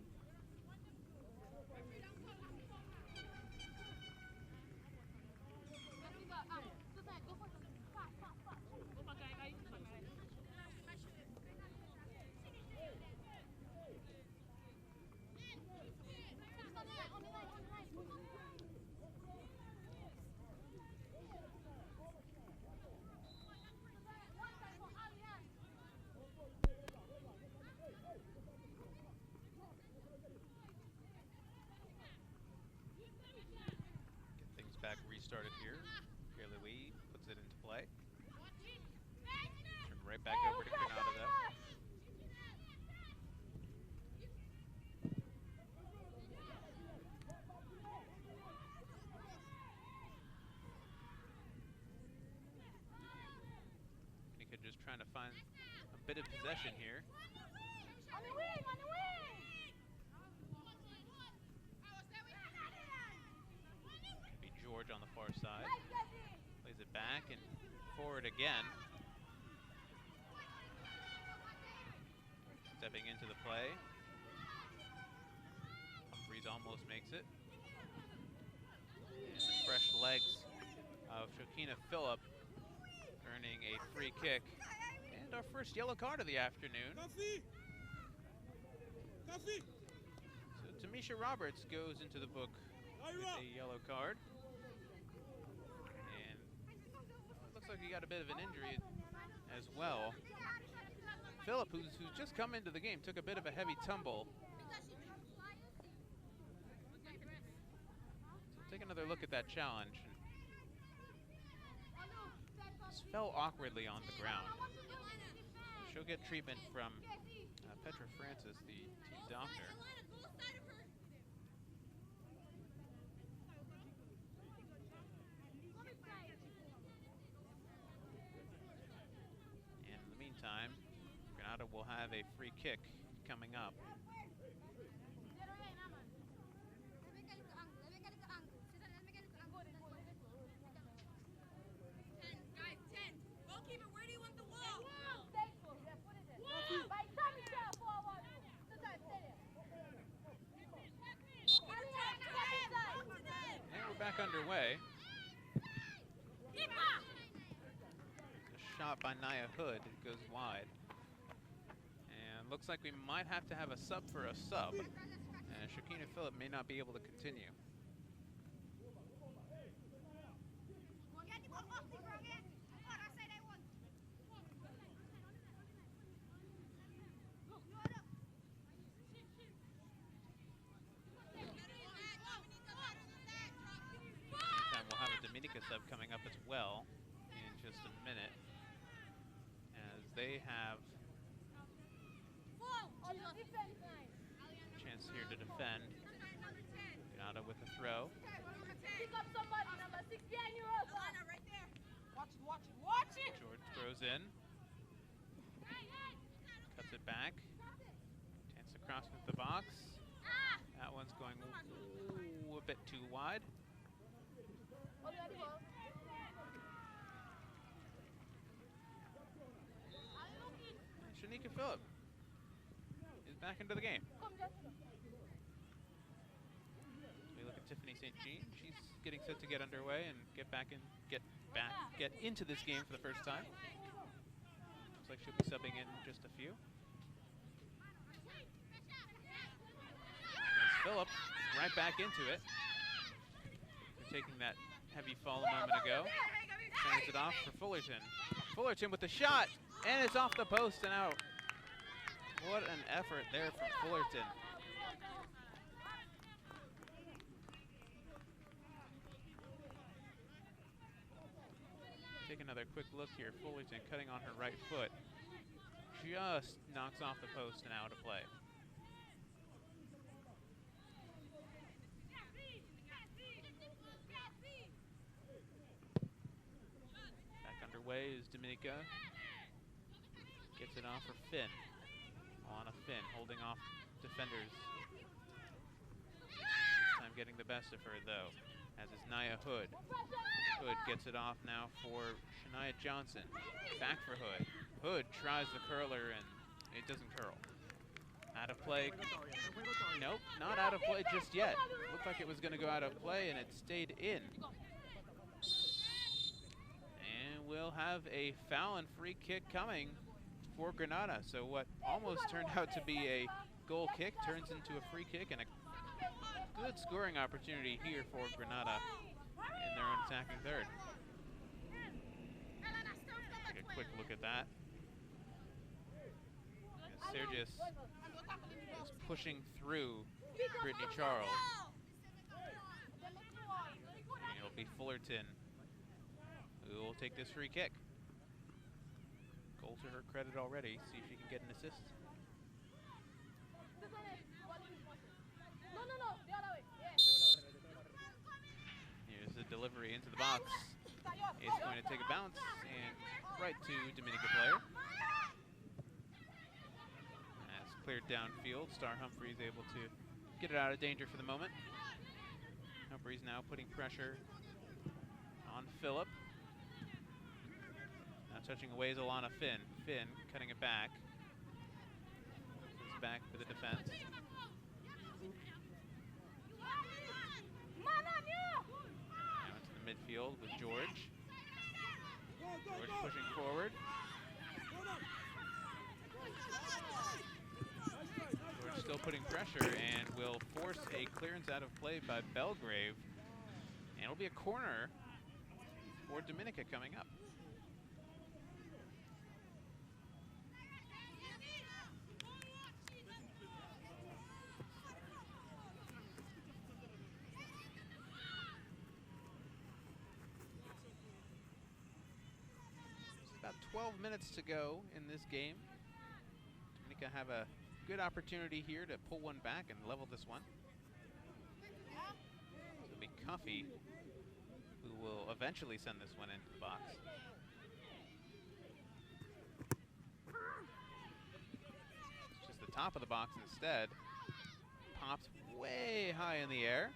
Back restarted here. Kayla Wee puts it into play. Turn right back over to Grenada though. Nika just trying to find a bit of possession here. On the wing, on the wing! George on the far side, plays it back and forward again. Stepping into the play. Humphreys almost makes it. And the fresh legs of Shokina Phillip earning a free kick. And our first yellow card of the afternoon. Coffee. Coffee. So Tamisha Roberts goes into the book with a yellow card. Looks like he got a bit of an injury as well. Phillip, who's just come into the game, took a bit of a heavy tumble. So take another look at that challenge. Just fell awkwardly on the ground. She'll get treatment from Petra Francis, the team doctor. Time, Grenada will have a free kick coming up. Goalkeeper, where do you want the wall? And we're back underway. Shot by Nia Hood, it goes wide. And looks like we might have to have a sub for a sub. And Shokina Phillip may not be able to continue. Meantime, we'll have a Dominica sub coming up as well in just a minute, as they have a chance here to defend. Grenada with a throw. Pick up somebody, number 6 behind you, Rosa. Right there. Watch it, watch it, watch it. George throws in. Cuts it back. Tends to cross into the box. That one's going a bit too wide. Shanika Phillip is back into the game. We look at Tiffany St. Jean. She's getting set to get underway and get into this game for the first time. Looks like she'll be subbing in just a few. There's Phillip right back into it. They're taking that heavy fall a moment ago. Sends it off for Fullerton. Fullerton with the shot, and it's off the post and out. What an effort there from Fullerton. Take another quick look here. Fullerton cutting on her right foot. Just knocks off the post and out of play. Back underway is Dominica. Gets it off for Finn. Alana Finn holding off defenders. This time getting the best of her though, as is Nia Hood. Hood gets it off now for Shania Johnson. Back for Hood. Hood tries the curler and it doesn't curl. Out of play. Nope, not out of play just yet. Looked like it was going to go out of play and it stayed in. And we'll have a foul and free kick coming for Grenada. So what almost turned out to be a goal kick turns into a free kick and a good scoring opportunity here for Grenada in their own attacking third. Take a quick look at that. Sergius is pushing through Brittany Charles. And it'll be Fullerton who will take this free kick. Goal to her credit already. See if she can get an assist. Here's the delivery into the box. It's going to take a bounce and right to Dominica player. As cleared downfield, Star Humphreys able to get it out of danger for the moment. Humphreys now putting pressure on Phillip. Now touching away is Alana Finn. Finn cutting it back. Comes back for the defense. Now into the midfield with George. George pushing forward. George still putting pressure and will force a clearance out of play by Belgrave. And it'll be a corner for Dominica coming up. About 12 minutes to go in this game. Dominica have a good opportunity here to pull one back and level this one. It'll be Cuffey who will eventually send this one into the box. It's just the top of the box instead. Popped way high in the air.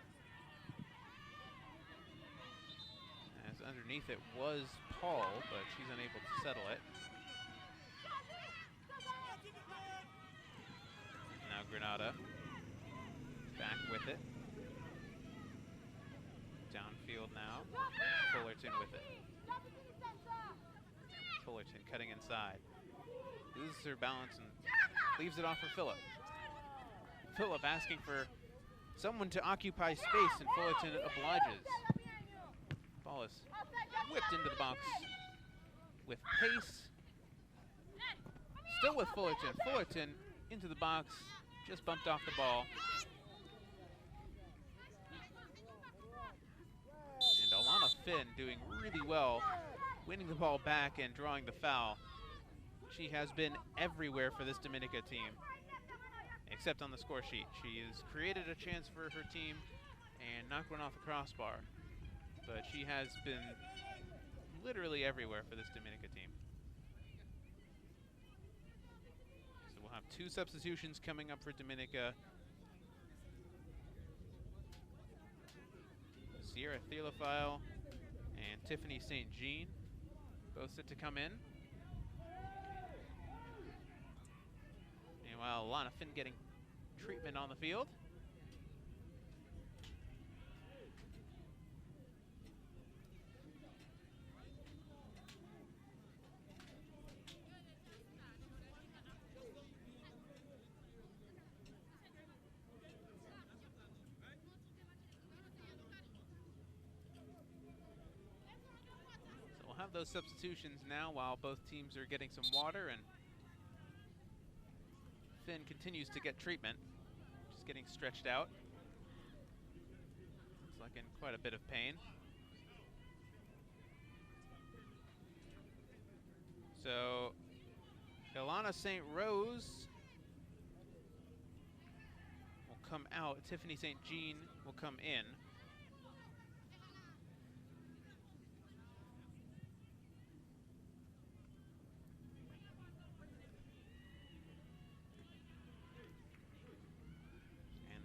As underneath it was Paul, but she's unable to settle it. Now Grenada back with it. Downfield now. Fullerton with it. Fullerton cutting inside. Loses her balance and leaves it off for Phillip. Phillip asking for someone to occupy space, and Fullerton obliges. Ball is whipped into the box with pace. Still with Fullerton. Fullerton into the box, just bumped off the ball. And Alana Finn doing really well, winning the ball back and drawing the foul. She has been everywhere for this Dominica team, except on the score sheet. She has created a chance for her team and knocked one off the crossbar. but she has been literally everywhere for this Dominica team. So we'll have 2 substitutions coming up for Dominica. Sierra Theophile and Tiffany St. Jean, both set to come in. Meanwhile, Alana Finn getting treatment on the field. Have those substitutions now while both teams are getting some water, and Finn continues to get treatment. Just getting stretched out. Looks like in quite a bit of pain. So Ilana St. Rose will come out. Tiffany St. Jean will come in.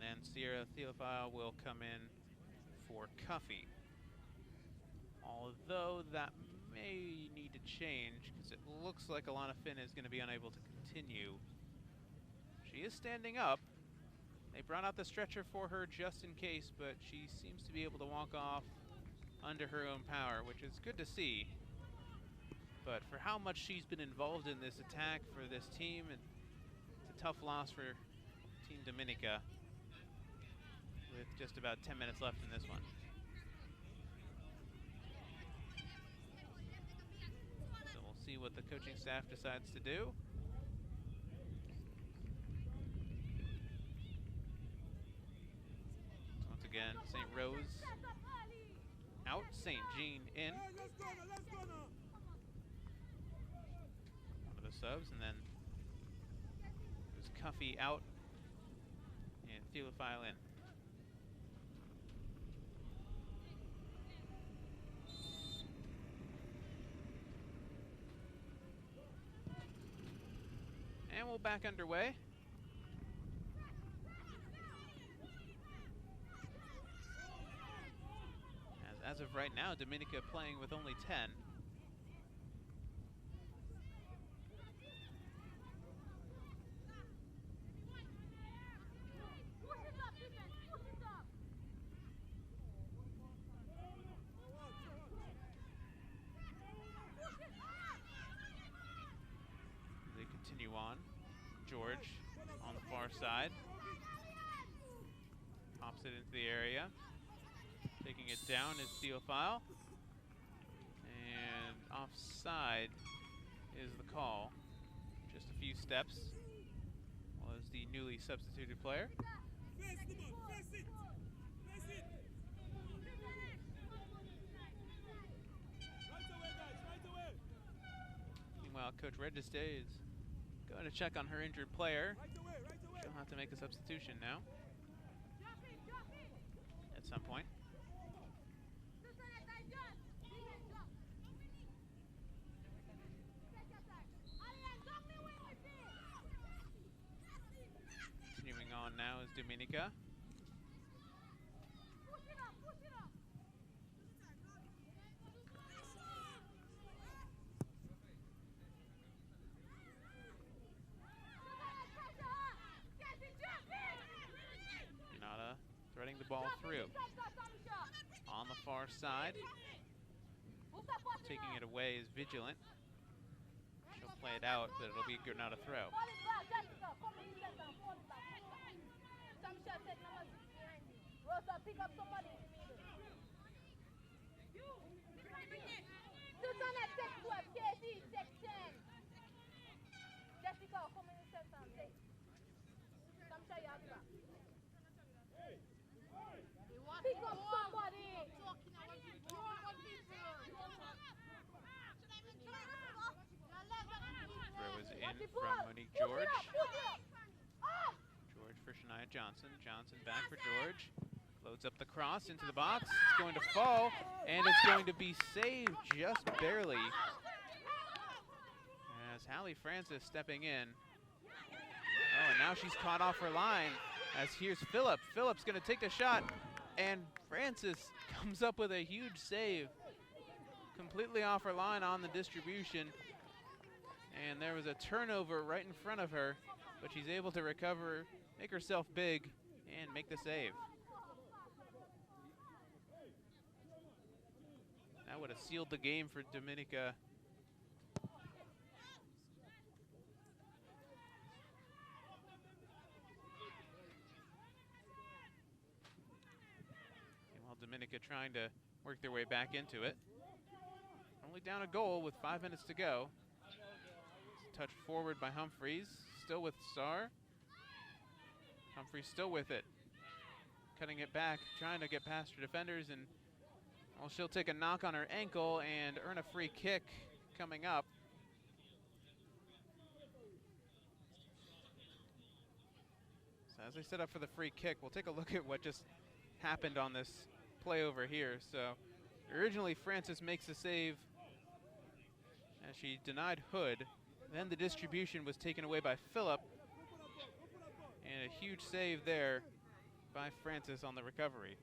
And Sierra Theophile will come in for Cuffy. Although that may need to change, because it looks like Alana Finn is going to be unable to continue. She is standing up. They brought out the stretcher for her just in case, but she seems to be able to walk off under her own power, which is good to see. But for how much she's been involved in this attack for this team, it's a tough loss for Team Dominica, with just about 10 minutes left in this one. So we'll see what the coaching staff decides to do. Once again, St. Rose out, St. Jean in. One of the subs, and then it was Cuffy out and Theophile in. And we're back underway. As of right now, Dominica playing with only 10. They continue on. George on the far side. Pops it into the area. Taking it down is Theophile. And offside is the call. Just a few steps was the newly substituted player. Meanwhile, Coach Registe is going to check on her injured player. She'll have to make a substitution now at some point. Continuing on now is Dominica. Grenada threading the ball through. On the far side. Taking it away is Vigilant. She'll play it out, but it'll be a Grenada throw. Pick up somebody in the middle. Take 12, Katie, take 10. Jessica, come in and set something. Samsha, you have that. Pick up somebody. Throw is in from Monique George. George for Shania Johnson. Johnson back for George. Loads up the cross into the box. It's going to fall, and it's going to be saved just barely. As Hallie Francis stepping in. Oh, and now she's caught off her line. As here's Phillip. Phillip's going to take the shot, and Francis comes up with a huge save. Completely off her line on the distribution. And there was a turnover right in front of her, but she's able to recover, make herself big, and make the save. That would have sealed the game for Dominica. Meanwhile, Dominica trying to work their way back into it. Only down a goal with 5 minutes to go. Touch forward by Humphreys, still with Starr. Humphreys still with it. Cutting it back, trying to get past her defenders, and well, she'll take a knock on her ankle and earn a free kick coming up. So as they set up for the free kick, we'll take a look at what just happened on this play over here. So originally Francis makes the save as she denied Hood. Then the distribution was taken away by Phillip. And a huge save there by Francis on the recovery.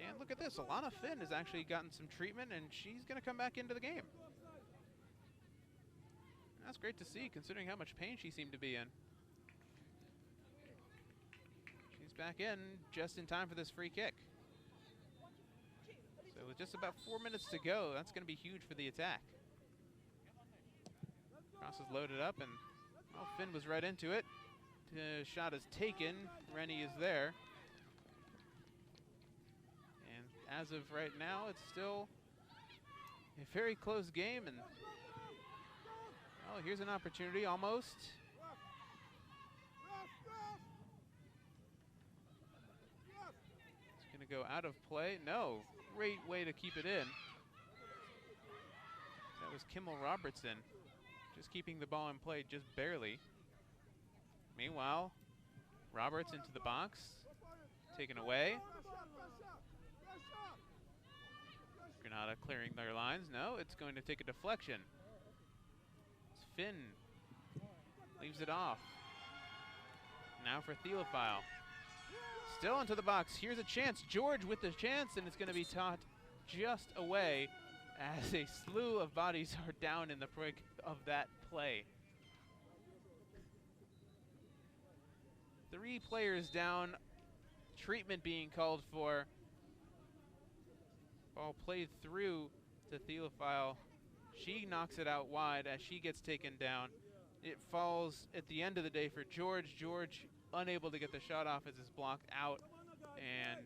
And look at this, Alana Finn has actually gotten some treatment, and she's going to come back into the game. That's great to see, considering how much pain she seemed to be in. She's back in just in time for this free kick. So with just about 4 minutes to go, that's going to be huge for the attack. Cross is loaded up, and well, Finn was right into it. The shot is taken. Rennie is there. And as of right now, it's still a very close game. And oh, here's an opportunity almost. It's going to go out of play. No, great way to keep it in. That was Kimmel Robertson. Just keeping the ball in play just barely. Meanwhile, Roberts into the box, taken away. Grenada clearing their lines. No, it's going to take a deflection. It's Finn. Leaves it off. Now for Theophile. Still into the box. Here's a chance. George with the chance, and it's going to be taught just away as a slew of bodies are down in the break of that play. 3 players down, treatment being called for. Ball played through to Theophile. She knocks it out wide as she gets taken down. It falls at the end of the day for George. George unable to get the shot off as it's blocked out. And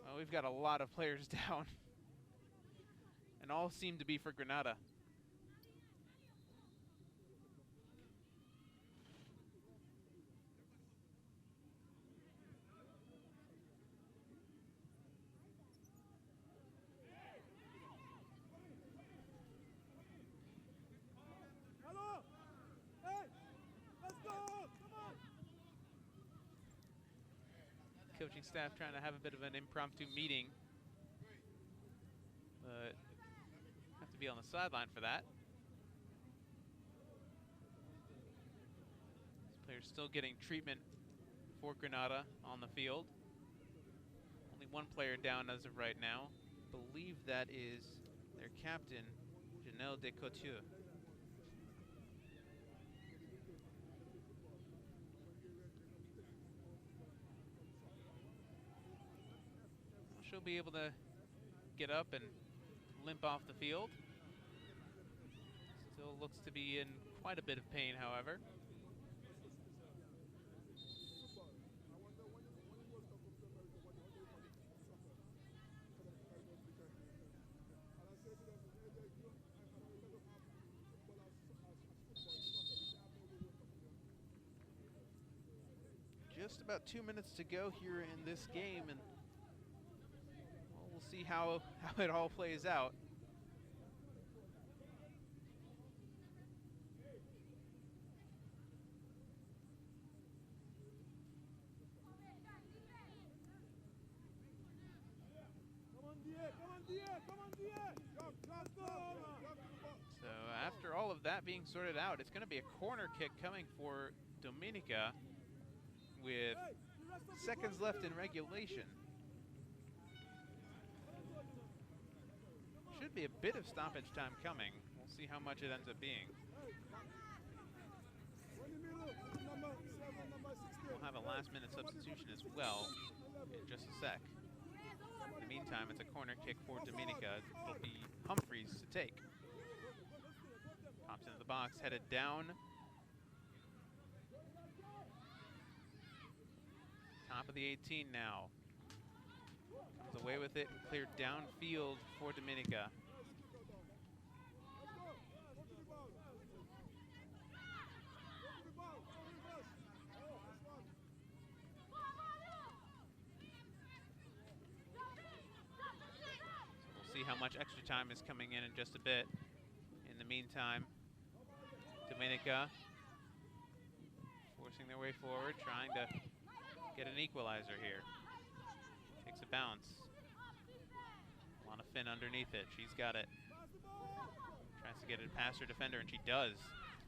well, we've got a lot of players down. And all seem to be for Grenada. Coaching staff trying to have a bit of an impromptu meeting, but have to be on the sideline for that. This player's still getting treatment for Grenada on the field. Only 1 player down as of right now. Believe that is their captain, Janelle Descouture. She'll be able to get up and limp off the field. Still looks to be in quite a bit of pain, however. Just about 2 minutes to go here in this game, and we'll see how it all plays out. that being sorted out, it's going to be a corner kick coming for Dominica with seconds left in regulation. Should be a bit of stoppage time coming. We'll see how much it ends up being. We'll have a last-minute substitution as well in just a sec. In the meantime, it's a corner kick for Dominica. It'll be Humphreys to take. Pops into the box, headed down. Top of the 18 now. Comes away with it, cleared downfield for Dominica. See how much extra time is coming in just a bit. In the meantime, Dominica forcing their way forward, trying to get an equalizer here. Takes a bounce. Lana Finn underneath it. She's got it. Tries to get it past her defender, and she does.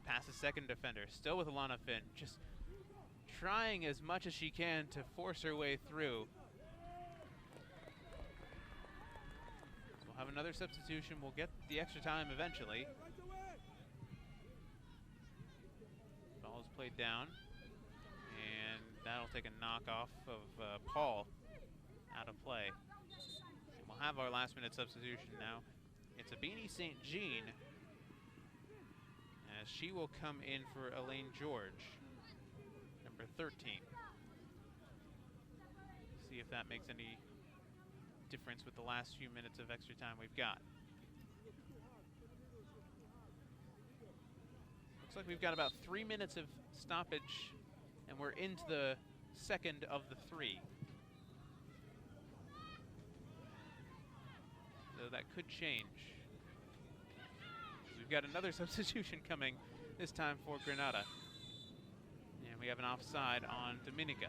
Past the second defender. Still with Lana Finn. Just trying as much as she can to force her way through. Have another substitution. We'll get the extra time eventually. Ball is played down, and that'll take a knockoff of Paul out of play. And we'll have our last-minute substitution now. It's Abini St. Jean, as she will come in for Elaine George, number 13. See if that makes any difference with the last few minutes of extra time we've got. Looks like we've got about 3 minutes of stoppage, and we're into the second of the 3. So that could change. We've got another substitution coming, this time for Grenada. And we have an offside on Dominica.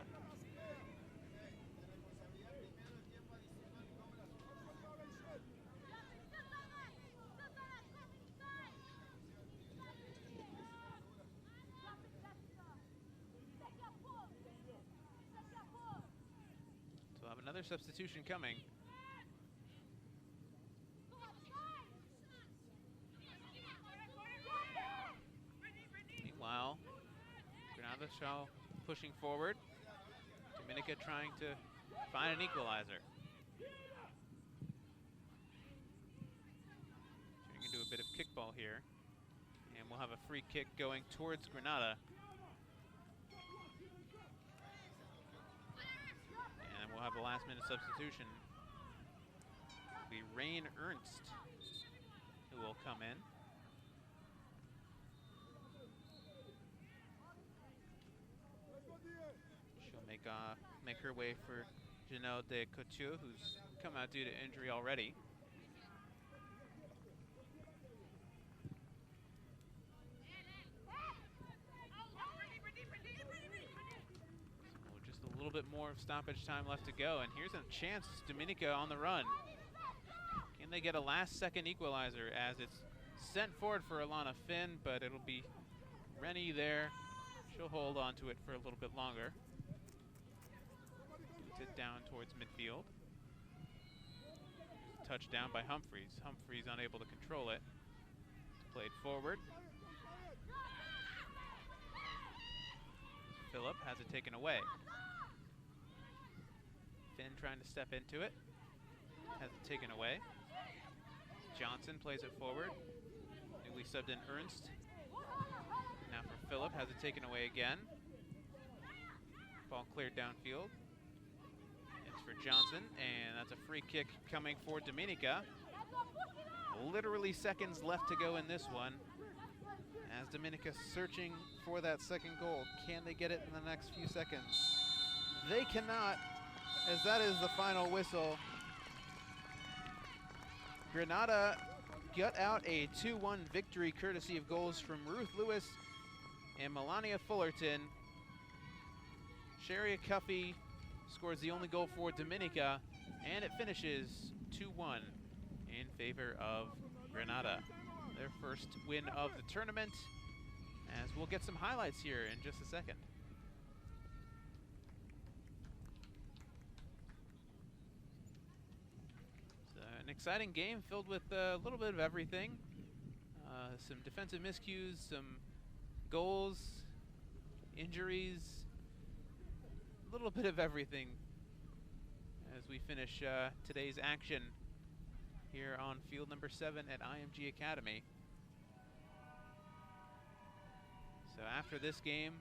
Another substitution coming. Meanwhile, Grenada shall pushing forward. Dominica trying to find an equalizer. Turning into a bit of kickball here. And we'll have a free kick going towards Grenada. We'll have a last-minute substitution. It'll be Rain Ernst who will come in. She'll make her way for Janelle de Couture, who's come out due to injury already. A little bit more of stoppage time left to go, and here's a chance. Dominica on the run. Can they get a last-second equalizer as it's sent forward for Alana Finn, but it'll be Rennie there. She'll hold on to it for a little bit longer. Gets it down towards midfield. Touchdown by Humphreys. Humphreys unable to control it. It's played forward. Phillip has it taken away. Finn trying to step into it. Has it taken away. Johnson plays it forward. Newly subbed in Ernst. Now for Phillip, has it taken away again. Ball cleared downfield. It's for Johnson, and that's a free kick coming for Dominica. Literally seconds left to go in this one. As Dominica searching for that second goal. Can they get it in the next few seconds? They cannot, as that is the final whistle. Grenada got out a 2-1 victory courtesy of goals from Ruth Lewis and Melania Fullerton. Sharia Cuffey scores the only goal for Dominica, and it finishes 2-1 in favor of Grenada. their first win of the tournament, as we'll get some highlights here in just a second. It's an exciting game filled with a little bit of everything. Some defensive miscues, some goals, injuries, a little bit of everything as we finish today's action here on field number 7 at IMG Academy. So after this game,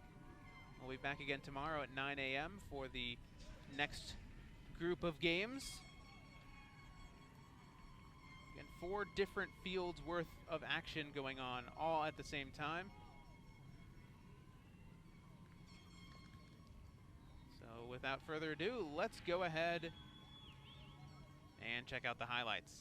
we'll be back again tomorrow at 9 a.m. for the next group of games. Again, 4 different fields worth of action going on all at the same time. So without further ado, let's go ahead and check out the highlights.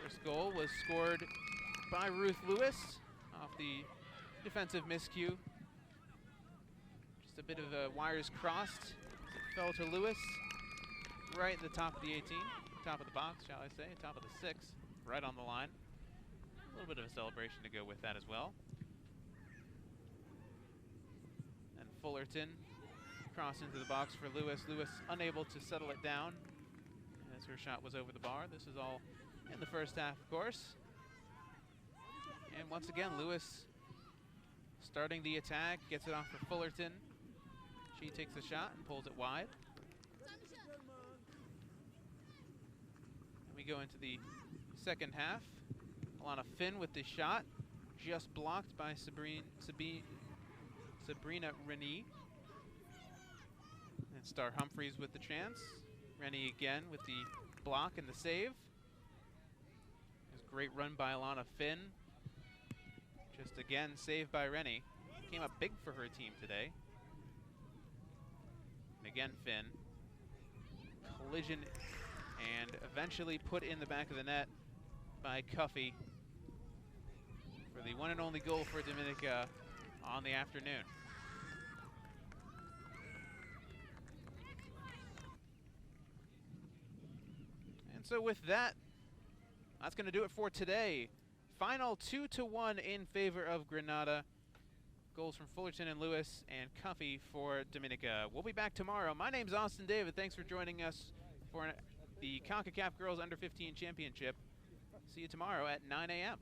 First goal was scored by Ruth Lewis off the defensive miscue. Just a bit of a wires crossed. It fell to Lewis right at the top of the 18, top of the box, shall I say, top of the 6, right on the line. A little bit of a celebration to go with that as well. And Fullerton cross into the box for Lewis. Lewis unable to settle it down as her shot was over the bar. This is all in the first half, of course. And once again, Lewis starting the attack, gets it off for Fullerton. She takes the shot and pulls it wide. And we go into the second half. Alana Finn with the shot, just blocked by Sabrina Rennie. And Star Humphreys with the chance. Rennie again with the block and the save. Great run by Alana Finn. Just again, saved by Rennie. Came up big for her team today. And again, Finn. Collision and eventually put in the back of the net by Cuffey for the one and only goal for Dominica on the afternoon. And so with that, that's going to do it for today. Final 2-1 in favor of Grenada. Goals from Fullerton and Lewis, and Cuffey for Dominica. We'll be back tomorrow. My name's Austin David. Thanks for joining us for the Concacaf Girls Under-15 Championship. See you tomorrow at 9 a.m.